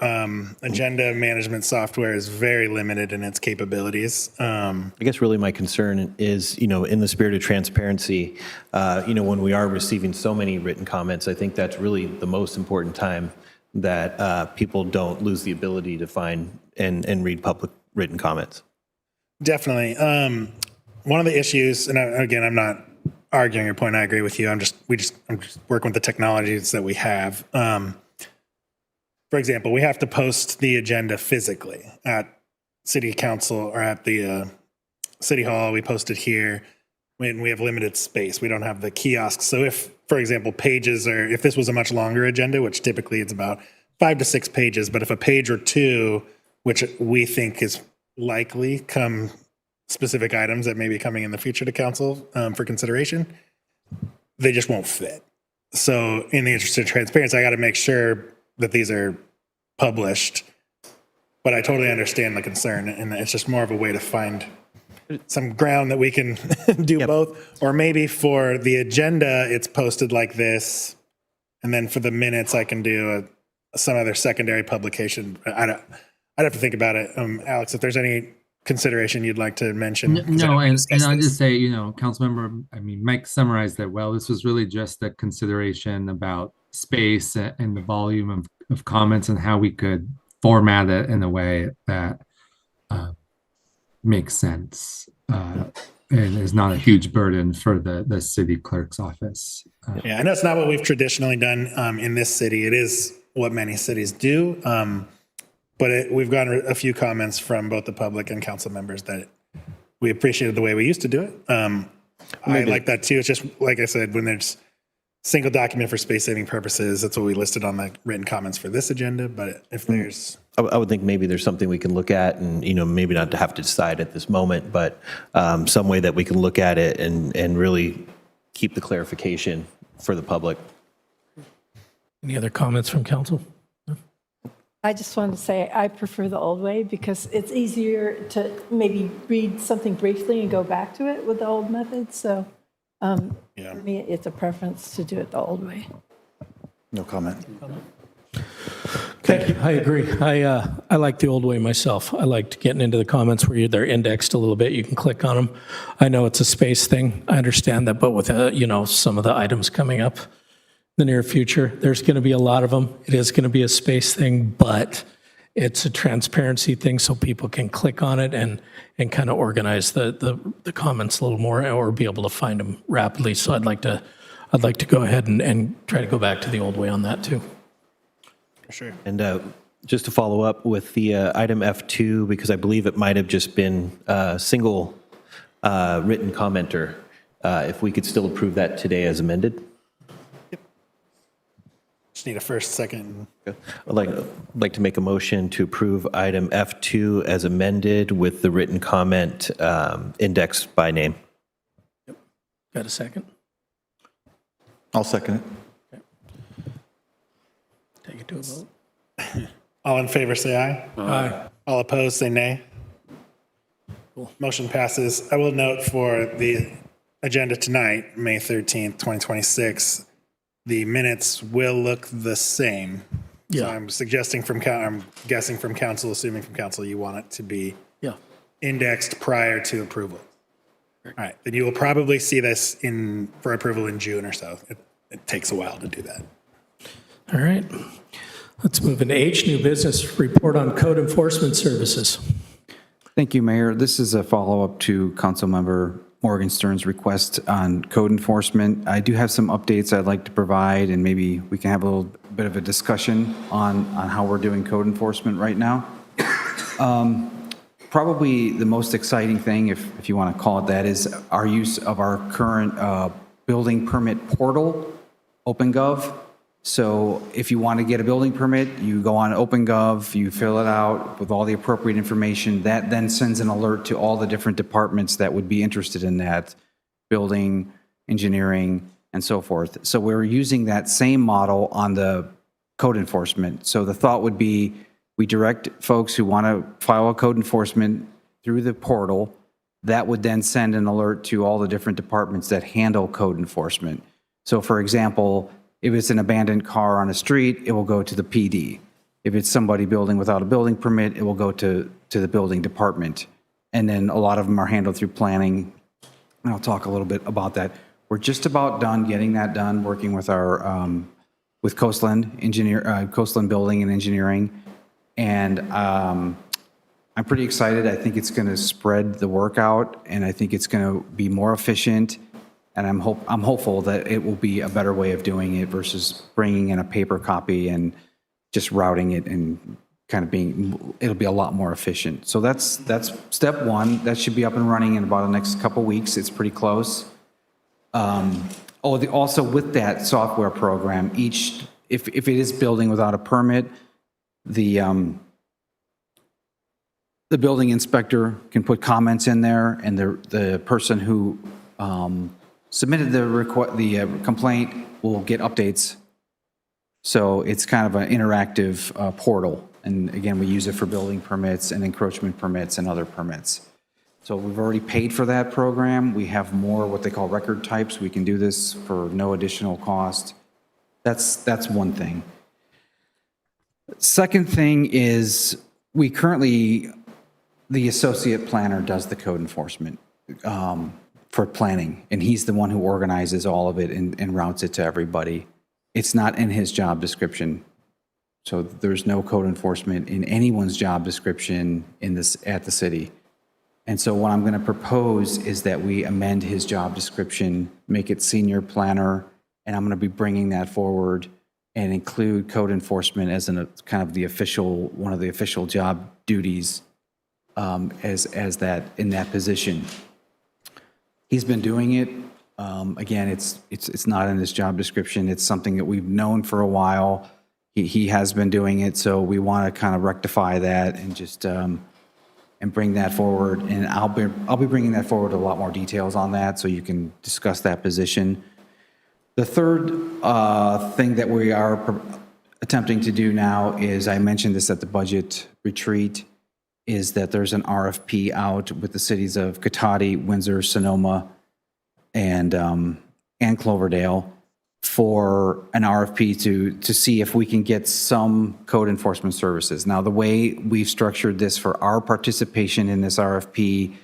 agenda management software is very limited in its capabilities. I guess really my concern is, in the spirit of transparency, when we are receiving so many written comments, I think that's really the most important time that people don't lose the ability to find and read public written comments. Definitely. One of the issues, and again, I'm not arguing your point. I agree with you. I'm just working with the technologies that we have. For example, we have to post the agenda physically at city council or at the city hall. We post it here when we have limited space. We don't have the kiosks. So if, for example, if this was a much longer agenda, which typically it's about 5 to 6 pages, but if a page or two, which we think is likely come specific items that may be coming in the future to council for consideration, they just won't fit. So in the interest of transparency, I got to make sure that these are published, but I totally understand the concern, and it's just more of a way to find some ground that we can do both. Or maybe for the agenda, it's posted like this, and then for the minutes, I can do some other secondary publication. I'd have to think about it. Alex, if there's any consideration you'd like to mention. No, and I'll just say, Councilmember, Mike summarized that well. This was really just a consideration about space and the volume of comments and how we could format it in a way that makes sense and is not a huge burden for the city clerk's office. Yeah, I know it's not what we've traditionally done in this city. It is what many cities do. But But we've gotten a few comments from both the public and council members that we appreciated the way we used to do it. I like that too. It's just, like I said, when there's single document for space saving purposes, that's what we listed on the written comments for this agenda. But if there's, I would think maybe there's something we can look at and, maybe not to have to decide at this moment, but some way that we can look at it and really keep the clarification for the public. Any other comments from council? I just wanted to say I prefer the old way because it's easier to maybe read something briefly and go back to it with the old method. So for me, it's a preference to do it the old way. No comment. Okay, I agree. I like the old way myself. I liked getting into the comments where they're indexed a little bit. You can click on them. I know it's a space thing. I understand that, but with some of the items coming up in the near future, there's going to be a lot of them. It is going to be a space thing, but it's a transparency thing, so people can click on it and kind of organize the comments a little more, or be able to find them rapidly. So I'd like to go ahead and try to go back to the old way on that too. Sure. And just to follow up with the item F2, because I believe it might have just been a single written commenter, if we could still approve that today as amended. just need a first, second. I'd like to make a motion to approve item F2 as amended with the written comment indexed by name. Got a second? I'll second it. Take it to a vote. All in favor, say aye. Aye. All opposed, say nay. Motion passes. I will note for the agenda tonight, May 13th, 2026, the minutes will look the same. So I'm suggesting I'm guessing from council, assuming from council, you want it to be indexed prior to approval. All right, then you will probably see this for approval in June or so. It takes a while to do that. All right. Let's move into H, new business, report on code enforcement services. Thank you, Mayor. This is a follow-up to Councilmember Morgenstern's request on code enforcement. I do have some updates I'd like to provide, and maybe we can have a little bit of a discussion on how we're doing code enforcement right now. Probably the most exciting thing, if you want to call it that, is our use of our current building permit portal, OpenGov. So if you want to get a building permit, you go on OpenGov, you fill it out with all the appropriate information. That then sends an alert to all the different departments that would be interested in that, building, engineering, and so forth. So we're using that same model on the code enforcement. So the thought would be we direct folks who want to file a code enforcement through the portal. That would then send an alert to all the different departments that handle code enforcement. So for example, if it's an abandoned car on a street, it will go to the PD. If it's somebody building without a building permit, it will go to the building department. And then a lot of them are handled through planning. And I'll talk a little bit about that. We're just about done getting that done, working with our with Coastland Building and Engineering. And I'm pretty excited. I think it's going to spread the work out, and I think it's going to be more efficient. And I'm hopeful that it will be a better way of doing it versus bringing in a paper copy and just routing it and kind of it'll be a lot more efficient. So that's step one. That should be up and running in about the next couple weeks. It's pretty close. Also with that software program, if it is building without a permit, the building inspector can put comments in there, and the person who submitted the complaint will get updates. So it's kind of an interactive portal. And again, we use it for building permits and encroachment permits and other permits. So we've already paid for that program. We have more what they call record types. We can do this for no additional cost. That's one thing. Second thing is the associate planner does the code enforcement for planning, and he's the one who organizes all of it and routes it to everybody. It's not in his job description. So there's no code enforcement in anyone's job description at the city. And so what I'm going to propose is that we amend his job description, make it senior planner, and I'm going to be bringing that forward and include code enforcement as kind of the official, one of the official job duties as that, in that position. He's been doing it. Again, it's not in his job description. It's something that we've known for a while. He has been doing it, so we want to kind of rectify that and just and bring that forward. And I'll be bringing that forward, a lot more details on that, so you can discuss that position. The third thing that we are attempting to do now is, I mentioned this at the budget retreat, is that there's an RFP out with the cities of Cotati, Windsor, Sonoma, and Cloverdale for an RFP to see if we can get some code enforcement services. Now, the way we've structured this for our participation in this RFP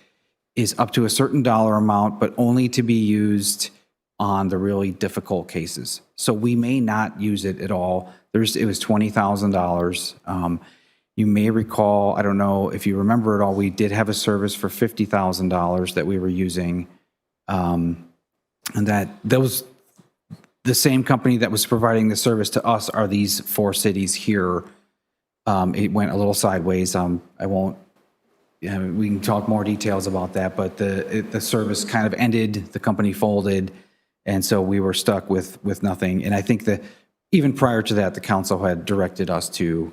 is up to a certain dollar amount, but only to be used on the really difficult cases. So we may not use it at all. It was $20,000. You may recall, I don't know if you remember at all, we did have a service for $50,000 that we were using. And that was the same company that was providing the service to us are these 4 cities here. It went a little sideways. I won't, we can talk more details about that, but the service kind of ended, the company folded, and so we were stuck with nothing. And I think that even prior to that, the council had directed us to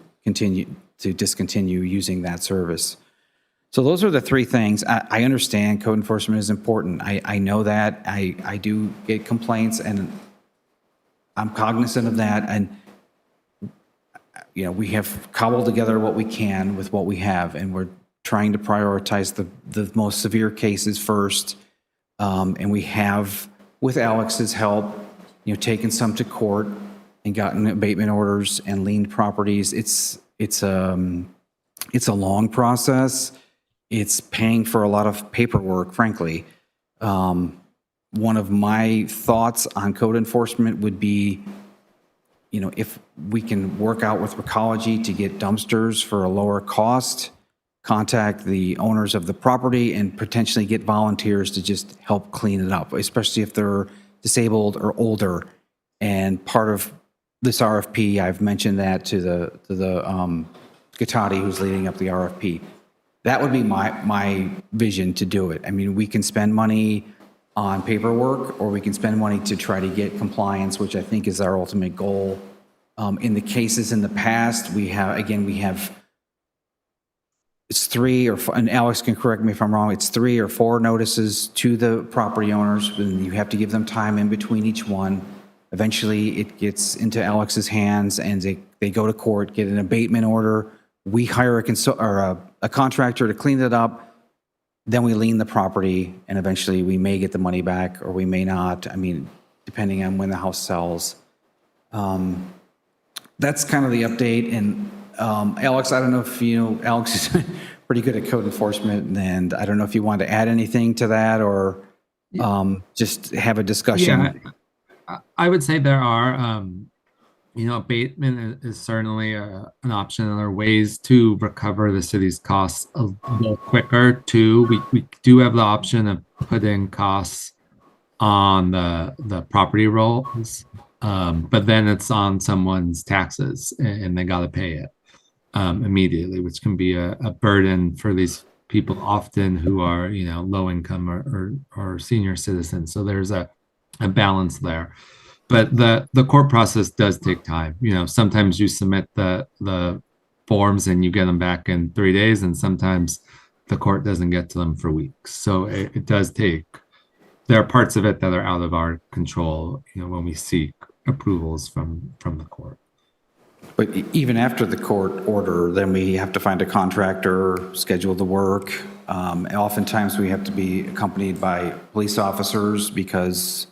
discontinue using that service. So those are the 3 things. I understand code enforcement is important. I know that. I do get complaints, and I'm cognizant of that. And, we have cobbled together what we can with what we have, and we're trying to prioritize the most severe cases first. And we have, with Alex's help, taken some to court and gotten abatement orders and liened properties. It's a long process. It's paying for a lot of paperwork, frankly. One of my thoughts on code enforcement would be, if we can work out with Recology to get dumpsters for a lower cost, contact the owners of the property and potentially get volunteers to just help clean it up, especially if they're disabled or older. And part of this RFP, I've mentioned that to the Cotati, who's leading up the RFP. That would be my vision to do it. I mean, we can spend money on paperwork, or we can spend money to try to get compliance, which I think is our ultimate goal. In the cases in the past, we have, it's 3 or 4, and Alex can correct me if I'm wrong, it's 3 or 4 notices to the property owners, and you have to give them time in between each one. Eventually, it gets into Alex's hands, and they go to court, get an abatement order. We hire a contractor to clean it up. Then we lien the property, and eventually we may get the money back, or we may not. I mean, depending on when the house sells. That's kind of the update. And Alex, I don't know if Alex is pretty good at code enforcement, and I don't know if you want to add anything to that, or just have a discussion. Yeah, I would say there are, abatement is certainly an option, and there are ways to recover the city's costs a little quicker too. We do have the option of putting costs on the property rolls, but then it's on someone's taxes, and they got to pay it immediately, which can be a burden for these people often who are low income or senior citizens. So there's a balance there. But the court process does take time. Sometimes you submit the forms and you get them back in 3 days, and sometimes the court doesn't get to them for weeks. So it does take. There are parts of it that are out of our control. When we seek approvals from the court. But even after the court order, then we have to find a contractor, schedule the work. And oftentimes we have to be accompanied by police officers because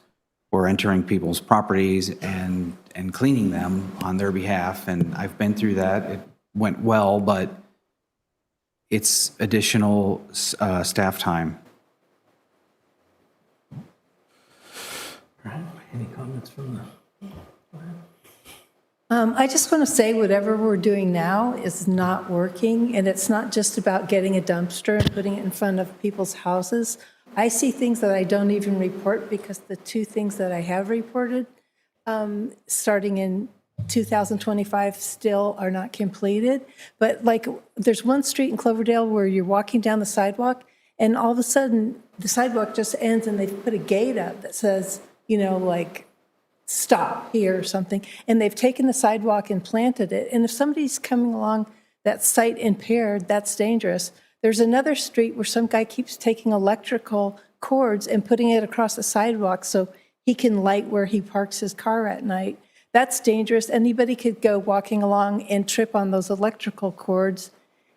we're entering people's properties and cleaning them on their behalf. And I've been through that. It went well, but it's additional staff time. All right. Any comments from the... I just want to say whatever we're doing now is not working, and it's not just about getting a dumpster and putting it in front of people's houses. I see things that I don't even report because the 2 things that I have reported, starting in 2025 still are not completed. But like, there's one street in Cloverdale where you're walking down the sidewalk and all of a sudden the sidewalk just ends and they've put a gate up that says, you know, like, stop here or something. And they've taken the sidewalk and planted it. And if somebody's coming along that's sight impaired, that's dangerous. There's another street where some guy keeps taking electrical cords and putting it across the sidewalk so he can light where he parks his car at night. That's dangerous. Anybody could go walking along and trip on those electrical cords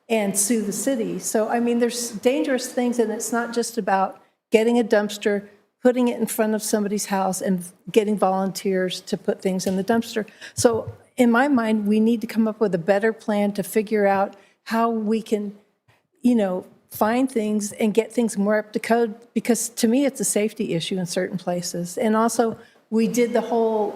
and sue the city. So, I mean, there's dangerous things, and it's not just about getting a dumpster, putting it in front of somebody's house, and getting volunteers to put things in the dumpster. So, in my mind, we need to come up with a better plan to figure out how we can, you know, find things and get things more up to code, because to me, it's a safety issue in certain places. And also, we did the whole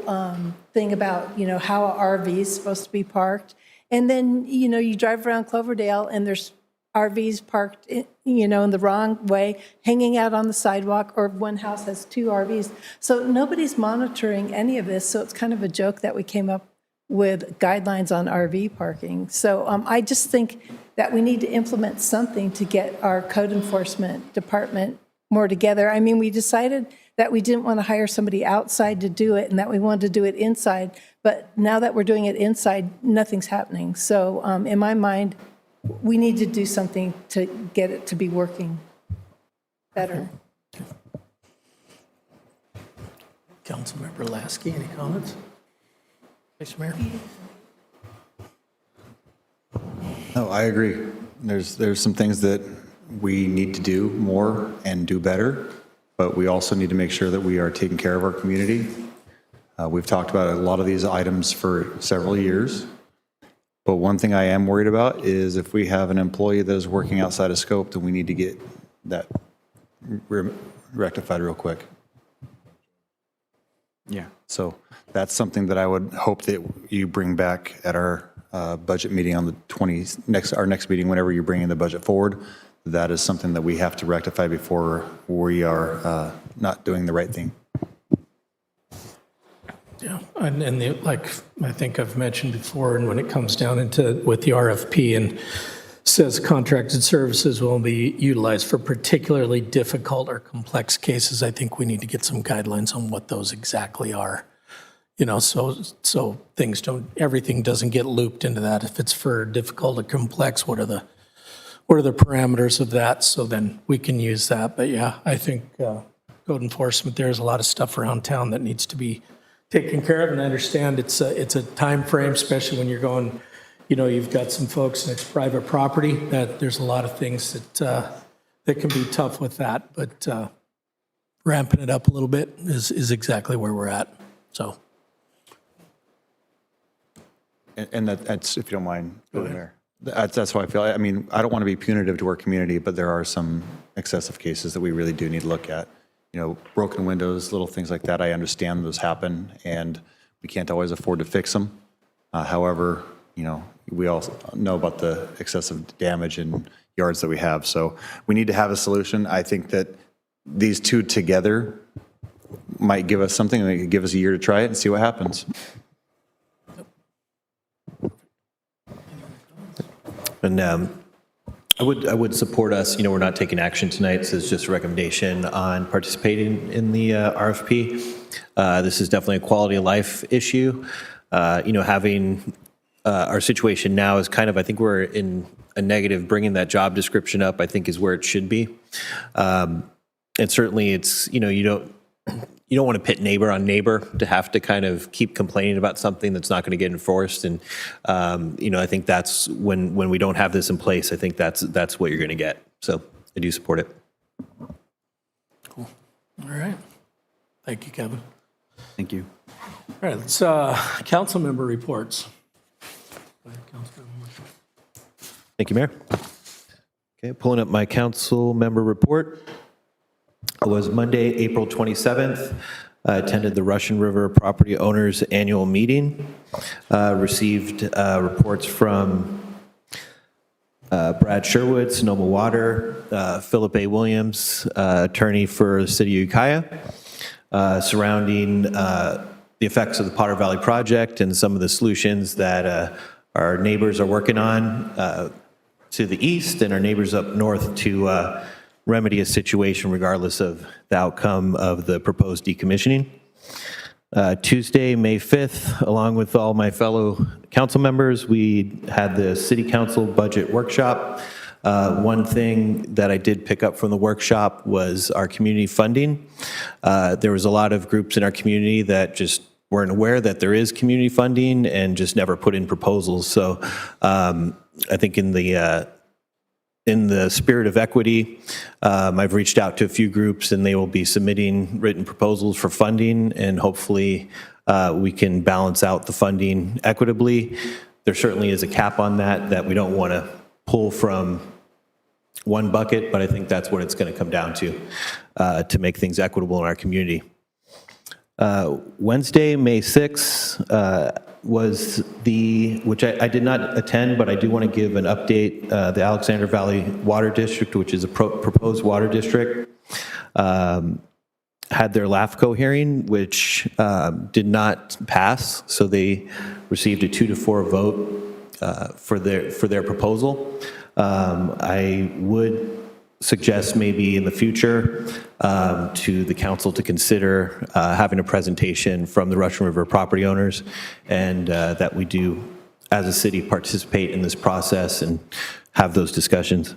thing about, you know, how an RV is supposed to be parked. And then, you know, you drive around Cloverdale and there's RVs parked, you know, in the wrong way, hanging out on the sidewalk, or one house has 2 RVs. So nobody's monitoring any of this. So it's kind of a joke that we came up with guidelines on RV parking. So I just think that we need to implement something to get our code enforcement department more together. I mean, we decided that we didn't want to hire somebody outside to do it and that we wanted to do it inside. But now that we're doing it inside, nothing's happening. So in my mind, we need to do something to get it to be working better. Councilmember Lasky, any comments? Vice Mayor? No, I agree. There's some things that we need to do more and do better, but we also need to make sure that we are taking care of our community. We've talked about a lot of these items for several years, but one thing I am worried about is if we have an employee that is working outside of scope, then we need to get that rectified real quick. Yeah. So that's something that I would hope that you bring back at our budget meeting on the our next meeting, whenever you're bringing the budget forward. That is something that we have to rectify before we are not doing the right thing. Yeah, and like I think I've mentioned before, and when it comes down into with the RFP and says contracted services will be utilized for particularly difficult or complex cases, I think we need to get some guidelines on what those exactly are. You know, so things everything doesn't get looped into that. If it's for difficult or complex, what are the parameters of that? So then we can use that. But yeah, I think code enforcement, there's a lot of stuff around town that needs to be taken care of. And I understand it's a time frame, especially when you're going, you know, you've got some folks and it's private property, that there's a lot of things that can be tough with that. But ramping it up a little bit is exactly where we're at. So. And that's, if you don't mind, Mayor. That's how I feel. I mean, I don't want to be punitive to our community, but there are some excessive cases that we really do need to look at. You know, broken windows, little things like that. I understand those happen, and we can't always afford to fix them. However, you know, we all know about the excessive damage in yards that we have. So we need to have a solution. I think that these two together might give us something, and give us a year to try it and see what happens. And I would support us. You know, we're not taking action tonight, so it's just a recommendation on participating in the RFP. This is definitely a quality of life issue. You know, having our situation now is kind of, I think we're in a negative. Bringing that job description up, I think, is where it should be. And certainly, it's, you know, you don't want to pit neighbor on neighbor to have to kind of keep complaining about something that's not going to get enforced. And, you know, I think that's when we don't have this in place, I think that's what you're going to get. So I do support it. Cool. All right. Thank you, Kevin. Thank you. All right, let's council member reports. Thank you, Mayor. Okay, pulling up my council member report. It was Monday, April 27th. I attended the Russian River Property Owners Annual Meeting. Received reports from Brad Sherwood, Sonoma Water, Philip A. Williams, attorney for the city of Ukiah, surrounding the effects of the Potter Valley project and some of the solutions that our neighbors are working on to the east and our neighbors up north to remedy a situation regardless of the outcome of the proposed decommissioning. Tuesday, May 5th, along with all my fellow council members, we had the City Council Budget Workshop. One thing that I did pick up from the workshop was our community funding. There was a lot of groups in our community that just weren't aware that there is community funding and just never put in proposals. So I think in the spirit of equity, I've reached out to a few groups and they will be submitting written proposals for funding, and hopefully we can balance out the funding equitably. There certainly is a cap on that we don't want to pull from one bucket, but I think that's what it's going to come down to make things equitable in our community. Wednesday, May 6th, was which I did not attend, but I do want to give an update. The Alexander Valley Water District, which is a proposed water district, had their LAFCO hearing, which did not pass. So they received a 2-4 vote for their proposal. I would suggest maybe in the future to the council to consider having a presentation from the Russian River property owners, and that we do, as a city, participate in this process and have those discussions.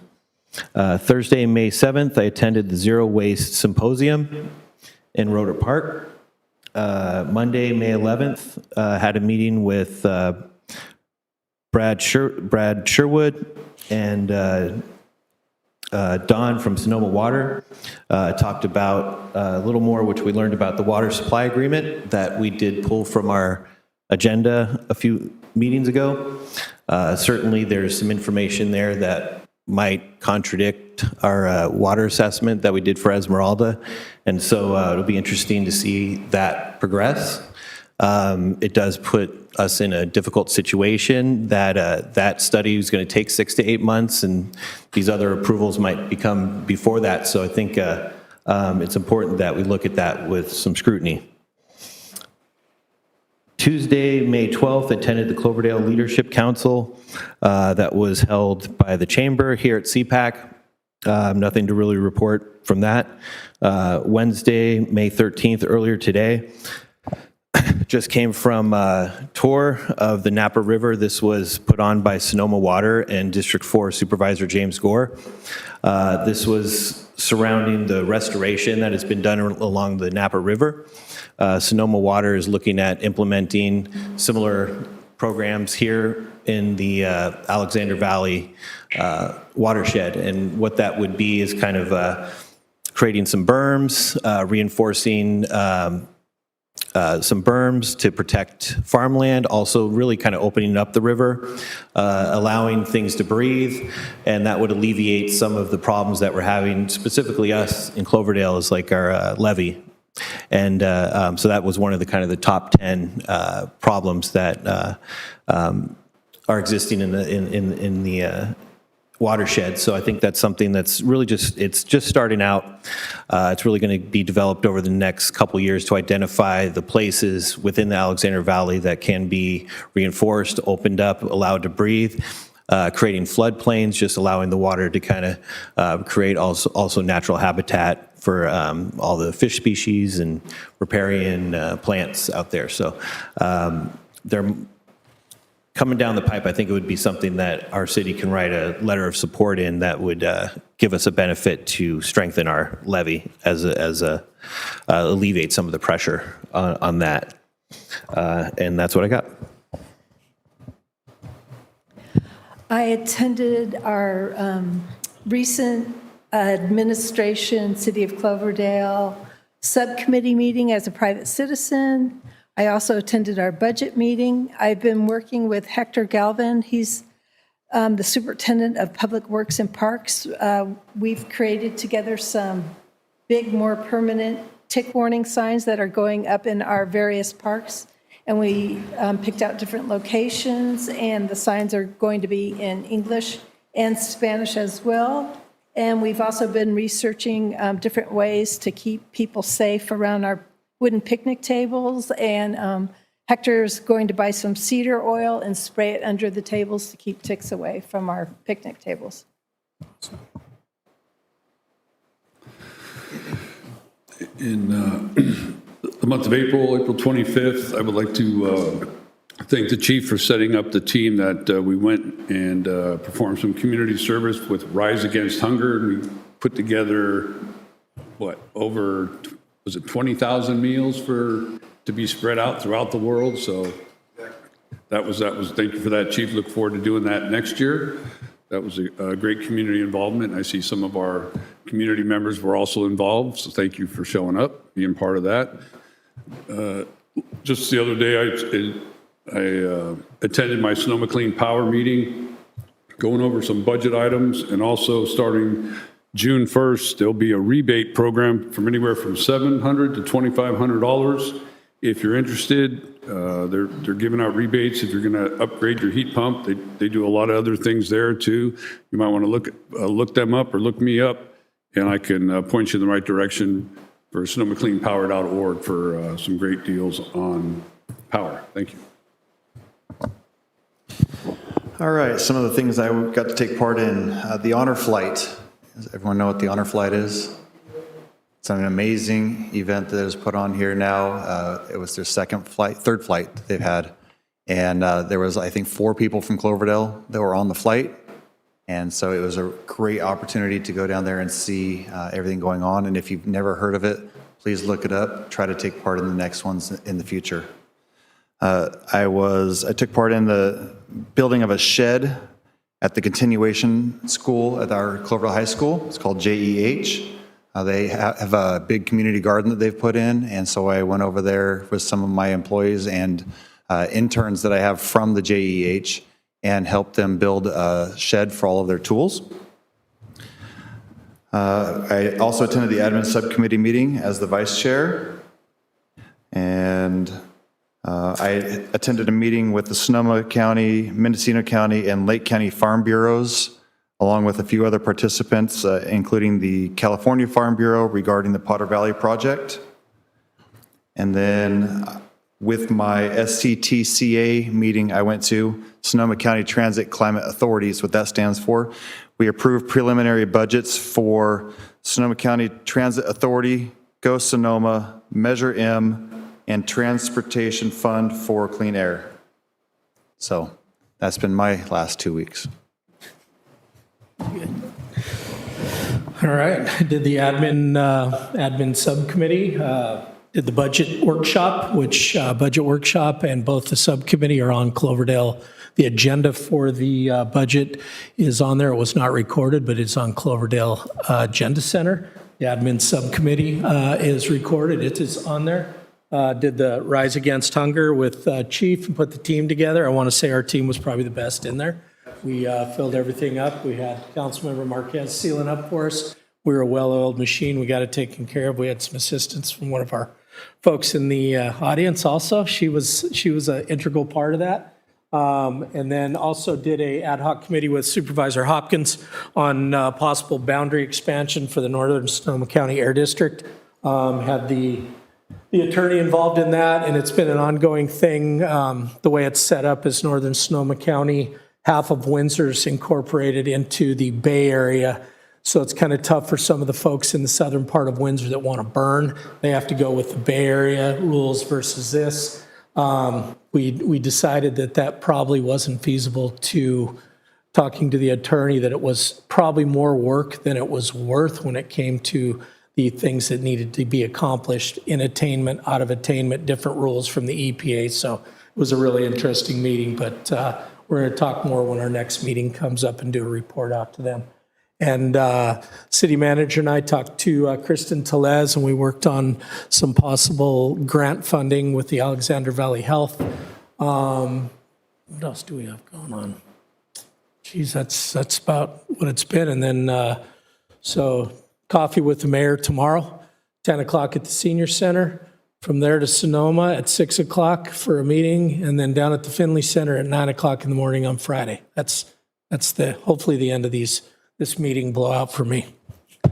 Thursday, May 7th, I attended the Zero Waste Symposium in Roder Park. Monday, May 11th, had a meeting with Brad Sherwood and Don from Sonoma Water. Talked about a little more, which we learned about the water supply agreement that we did pull from our agenda a few meetings ago. Certainly there's some information there that might contradict our water assessment that we did for Esmeralda. And so it'll be interesting to see that progress. It does put us in a difficult situation that that study is going to take 6 to 8 months, and these other approvals might become before that. So I think it's important that we look at that with some scrutiny. Tuesday, May 12th, attended the Cloverdale Leadership Council that was held by the Chamber here at CPAC. Nothing to really report from that. Wednesday, May 13th, earlier today, just came from a tour of the Napa River. This was put on by Sonoma Water and District 4 Supervisor James Gore. This was surrounding the restoration that has been done along the Napa River. Sonoma Water is looking at implementing similar programs here in the Alexander Valley watershed. And what that would be is kind of creating some berms, reinforcing some berms to protect farmland, also really kind of opening up the river, allowing things to breathe, and that would alleviate some of the problems that we're having, specifically us in Cloverdale, is like our levee. And so that was one of the kind of the top 10 problems that are existing in the watershed. So I think that's something that's really it's just starting out. It's really going to be developed over the next couple years to identify the places within the Alexander Valley that can be reinforced, opened up, allowed to breathe, creating floodplains, just allowing the water to kind of create also natural habitat for all the fish species and riparian plants out there. So they're coming down the pipe. I think it would be something that our city can write a letter of support in that would give us a benefit to strengthen our levee as alleviate some of the pressure on that. And that's what I got. I attended our recent administration, City of Cloverdale subcommittee meeting as a private citizen. I also attended our budget meeting. I've been working with Hector Galvin. He's the superintendent of Public Works and Parks. We've created together some big, more permanent tick warning signs that are going up in our various parks. And we picked out different locations, and the signs are going to be in English and Spanish as well. And we've also been researching different ways to keep people safe around wooden picnic tables, and Hector's going to buy some cedar oil and spray it under the tables to keep ticks away from our picnic tables. In the month of April 25th, I would like to thank the chief for setting up the team that we went and performed some community service with Rise Against Hunger. We put together, over, was it 20,000 meals to be spread out throughout the world? So that was, thank you for that, chief. Look forward to doing that next year. That was a great community involvement. I see some of our community members were also involved, so thank you for showing up, being part of that. Just the other day, I attended my Sonoma Clean Power meeting, going over some budget items, and also starting June 1st, there'll be a rebate program from anywhere from $700 to $2,500. If you're interested, they're giving out rebates if you're going to upgrade your heat pump. They do a lot of other things there too. You might want to look them up or look me up, and I can point you in the right direction for SonomaCleanPower.org for some great deals on power. Thank you. All right, some of the things I got to take part in. The honor flight. Does everyone know what the honor flight is? It's an amazing event that is put on here now. It was their third flight that they've had. And there was, I think, 4 people from Cloverdale that were on the flight. And so it was a great opportunity to go down there and see everything going on. And if you've never heard of it, please look it up. Try to take part in the next ones in the future. I took part in the building of a shed at the continuation school at our Cloverdale High School. It's called JEH. They have a big community garden that they've put in, and so I went over there with some of my employees and interns that I have from the JEH and helped them build a shed for all of their tools. I also attended the admin subcommittee meeting as the vice chair, and I attended a meeting with the Sonoma County, Mendocino County, and Lake County Farm Bureaus, along with a few other participants, including the California Farm Bureau regarding the Potter Valley project. And then with my SCTCA meeting I went to, Sonoma County Transit Climate Authority is what that stands for. We approved preliminary budgets for Sonoma County Transit Authority, Go Sonoma, Measure M, and Transportation Fund for Clean Air. So that's been my last 2 weeks. All right, I did the admin subcommittee, did the budget workshop, which budget workshop and both the subcommittee are on Cloverdale. The agenda for the budget is on there. It was not recorded, but it's on Cloverdale Agenda Center. The admin subcommittee is recorded. It is on there. Did the Rise Against Hunger with Chief and put the team together. I want to say our team was probably the best in there. We filled everything up. We had Councilmember Marquez sealing up for us. We were a well-oiled machine. We got it taken care of. We had some assistance from one of our folks in the audience also. She was an integral part of that. And then also did a ad hoc committee with Supervisor Hopkins on possible boundary expansion for the Northern Sonoma County Air District. Had the attorney involved in that, and it's been an ongoing thing. The way it's set up is Northern Sonoma County, half of Windsor's incorporated into the Bay Area. So it's kind of tough for some of the folks in the southern part of Windsor that want to burn. They have to go with the Bay Area rules versus this. We decided that probably wasn't feasible, to talking to the attorney, that it was probably more work than it was worth when it came to the things that needed to be accomplished in attainment, out of attainment, different rules from the EPA. So it was a really interesting meeting, but we're going to talk more when our next meeting comes up and do a report out to them. And city manager and I talked to Kristen Telez, and we worked on some possible grant funding with the Alexander Valley Health. What else do we have going on? Geez, that's about what it's been. And then, so coffee with the mayor tomorrow, 10 o'clock at the senior center. From there to Sonoma at 6 o'clock for a meeting, and then down at the Finley Center at 9 o'clock in the morning on Friday. That's hopefully the end of this meeting blowout for me. All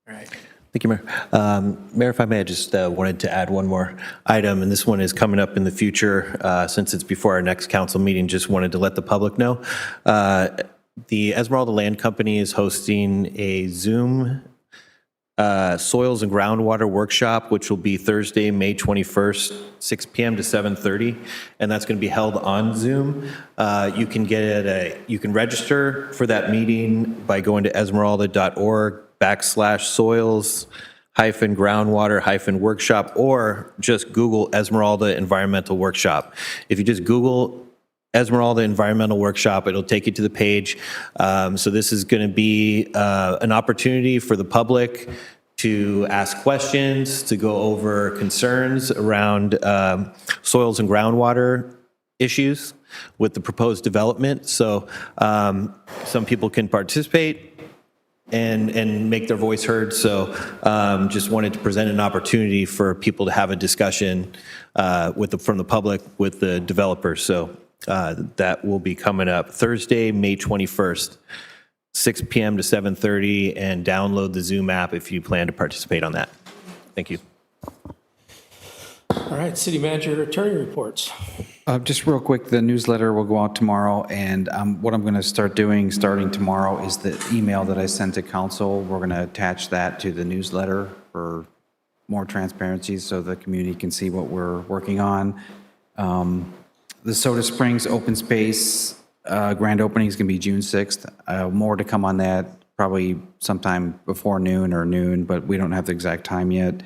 right. Thank you, Mayor. Mayor, if I may, I just wanted to add one more item, and this one is coming up in the future. Since it's before our next council meeting, just wanted to let the public know. The Esmeralda Land Company is hosting a Zoom soils and groundwater workshop, which will be Thursday, May 21st, 6 p.m. to 7:30, and that's going to be held on Zoom. You can you can register for that meeting by going to esmeralda.org/soils-groundwater-workshop, or just Google Esmeralda Environmental Workshop. If you just Google Esmeralda Environmental Workshop, it'll take you to the page. So this is going to be an opportunity for the public to ask questions, to go over concerns around soils and groundwater issues with the proposed development. So some people can participate and make their voice heard. So just wanted to present an opportunity for people to have a discussion from the public with the developers. So that will be coming up Thursday, May 21st, 6 p.m. to 7:30, and download the Zoom app if you plan to participate on that. Thank you. All right, city manager attorney reports. Just real quick, the newsletter will go out tomorrow, and what I'm going to start doing starting tomorrow is the email that I sent to council. We're going to attach that to the newsletter for more transparency so the community can see what we're working on. The Soda Springs open space grand opening is going to be June 6th. More to come on that, probably sometime before noon, but we don't have the exact time yet.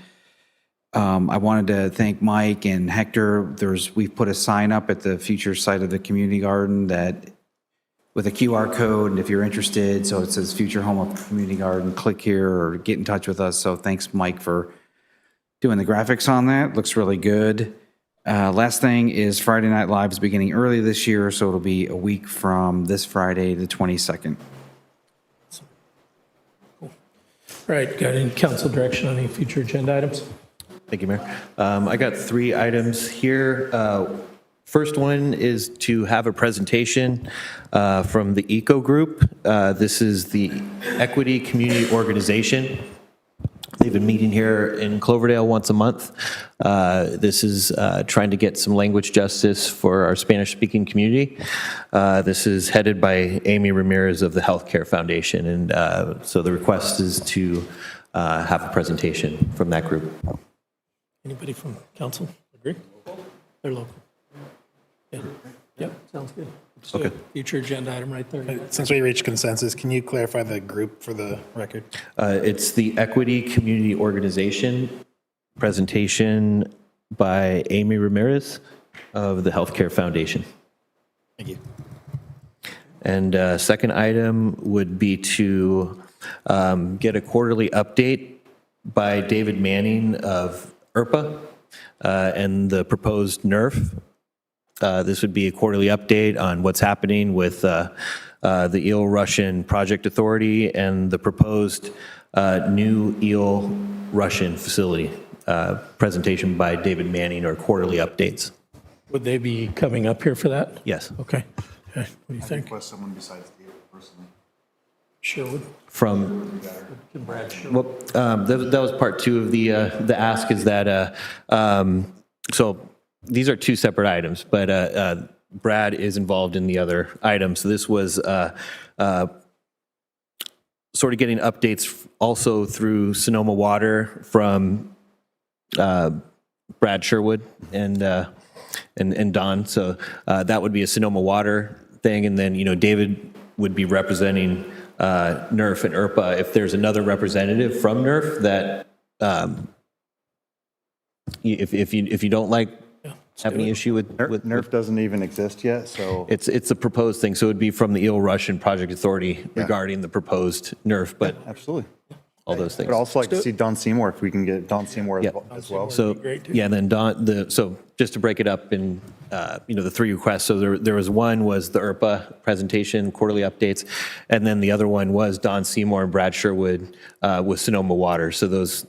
I wanted to thank Mike and Hector. We've put a sign up at the future site of the community garden that with a QR code, and if you're interested, so it says future home of community garden, click here or get in touch with us. So thanks, Mike, for doing the graphics on that. Looks really good. Last thing is Friday Night Live is beginning early this year, so it'll be a week from this Friday, the 22nd. All right, got any council direction on any future agenda items? Thank you, Mayor. I got 3 items here. First one is to have a presentation from the ECO Group. This is the Equity Community Organization. They've been meeting here in Cloverdale once a month. This is trying to get some language justice for our Spanish-speaking community. This is headed by Amy Ramirez of the Healthcare Foundation, and so the request is to have a presentation from that group. Anybody from council agree? They're local. Yeah. Yep, sounds good. Okay. Future agenda item right there. Since we reached consensus, can you clarify the group for the record? It's the Equity Community Organization, presentation by Amy Ramirez of the Healthcare Foundation. Thank you. And second item would be to get a quarterly update by David Manning of IRPA and the proposed NERF. This would be a quarterly update on what's happening with the Eel Russian Project Authority and the proposed new Eel Russian facility. Presentation by David Manning, or quarterly updates. Would they be coming up here for that? Yes. Okay. What do you think? Request someone besides David personally. Sherwood? From, Brad Sherwood. well, that was part 2 of the ask, is that, so these are 2 separate items, but Brad is involved in the other item. So this was sort of getting updates also through Sonoma Water from Brad Sherwood and Don. So that would be a Sonoma Water thing, and then David would be representing NERF and IRPA. If there's another representative from NERF that if you don't have any issue with NERF doesn't even exist yet, so it's a proposed thing. So it would be from the Eel Russian Project Authority regarding the proposed NERF, but absolutely all those things. I'd also like to see Don Seymour, if we can get Don Seymour as well. So yeah, then so just to break it up in the 3 requests. So there was one was the IRPA presentation, quarterly updates, and then the other one was Don Seymour and Brad Sherwood with Sonoma Water. So those,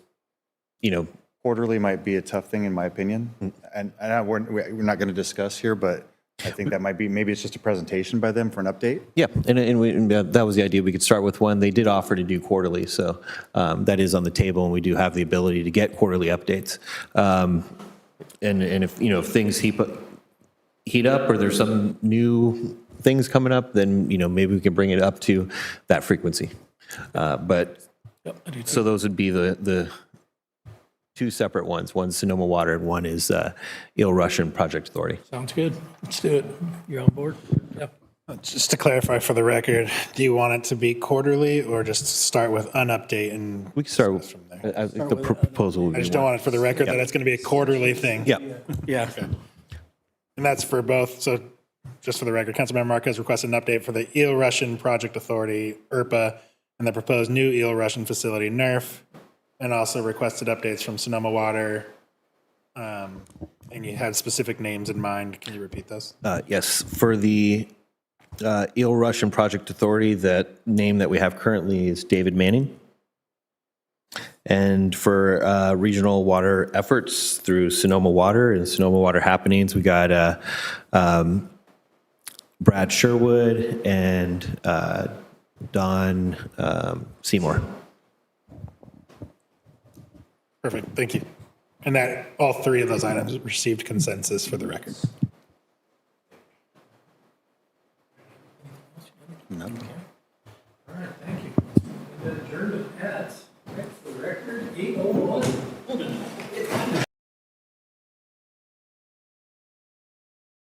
quarterly might be a tough thing in my opinion, and we're not going to discuss here, but I think that might be, maybe it's just a presentation by them for an update. Yeah, and that was the idea. We could start with one. They did offer to do quarterly, so that is on the table, and we do have the ability to get quarterly updates. And if, if things heat up or there's some new things coming up, then, maybe we can bring it up to that frequency. So those would be the two separate ones. One's Sonoma Water and one is Eel Russian Project Authority. Sounds good. Let's do it. You're on board? Yep. Just to clarify for the record, do you want it to be quarterly or just start with an update and? We can start with, I think the proposal would be I just don't want it for the record that it's going to be a quarterly thing. Yeah. Yeah. Okay. And that's for both, so just for the record, Councilmember Marquez requested an update for the Eel Russian Project Authority, ERPA, and the proposed new Eel Russian facility, NERF, and also requested updates from Sonoma Water. And you had specific names in mind. Can you repeat those? Yes, for the Eel Russian Project Authority, that name that we have currently is David Manning. And for regional water efforts through Sonoma Water and Sonoma Water Happenings, we got Brad Sherwood and Don Seymour. Perfect, thank you. And that, all three of those items received consensus for the record. All right, thank you. Adjourned at, for the record, 8:01.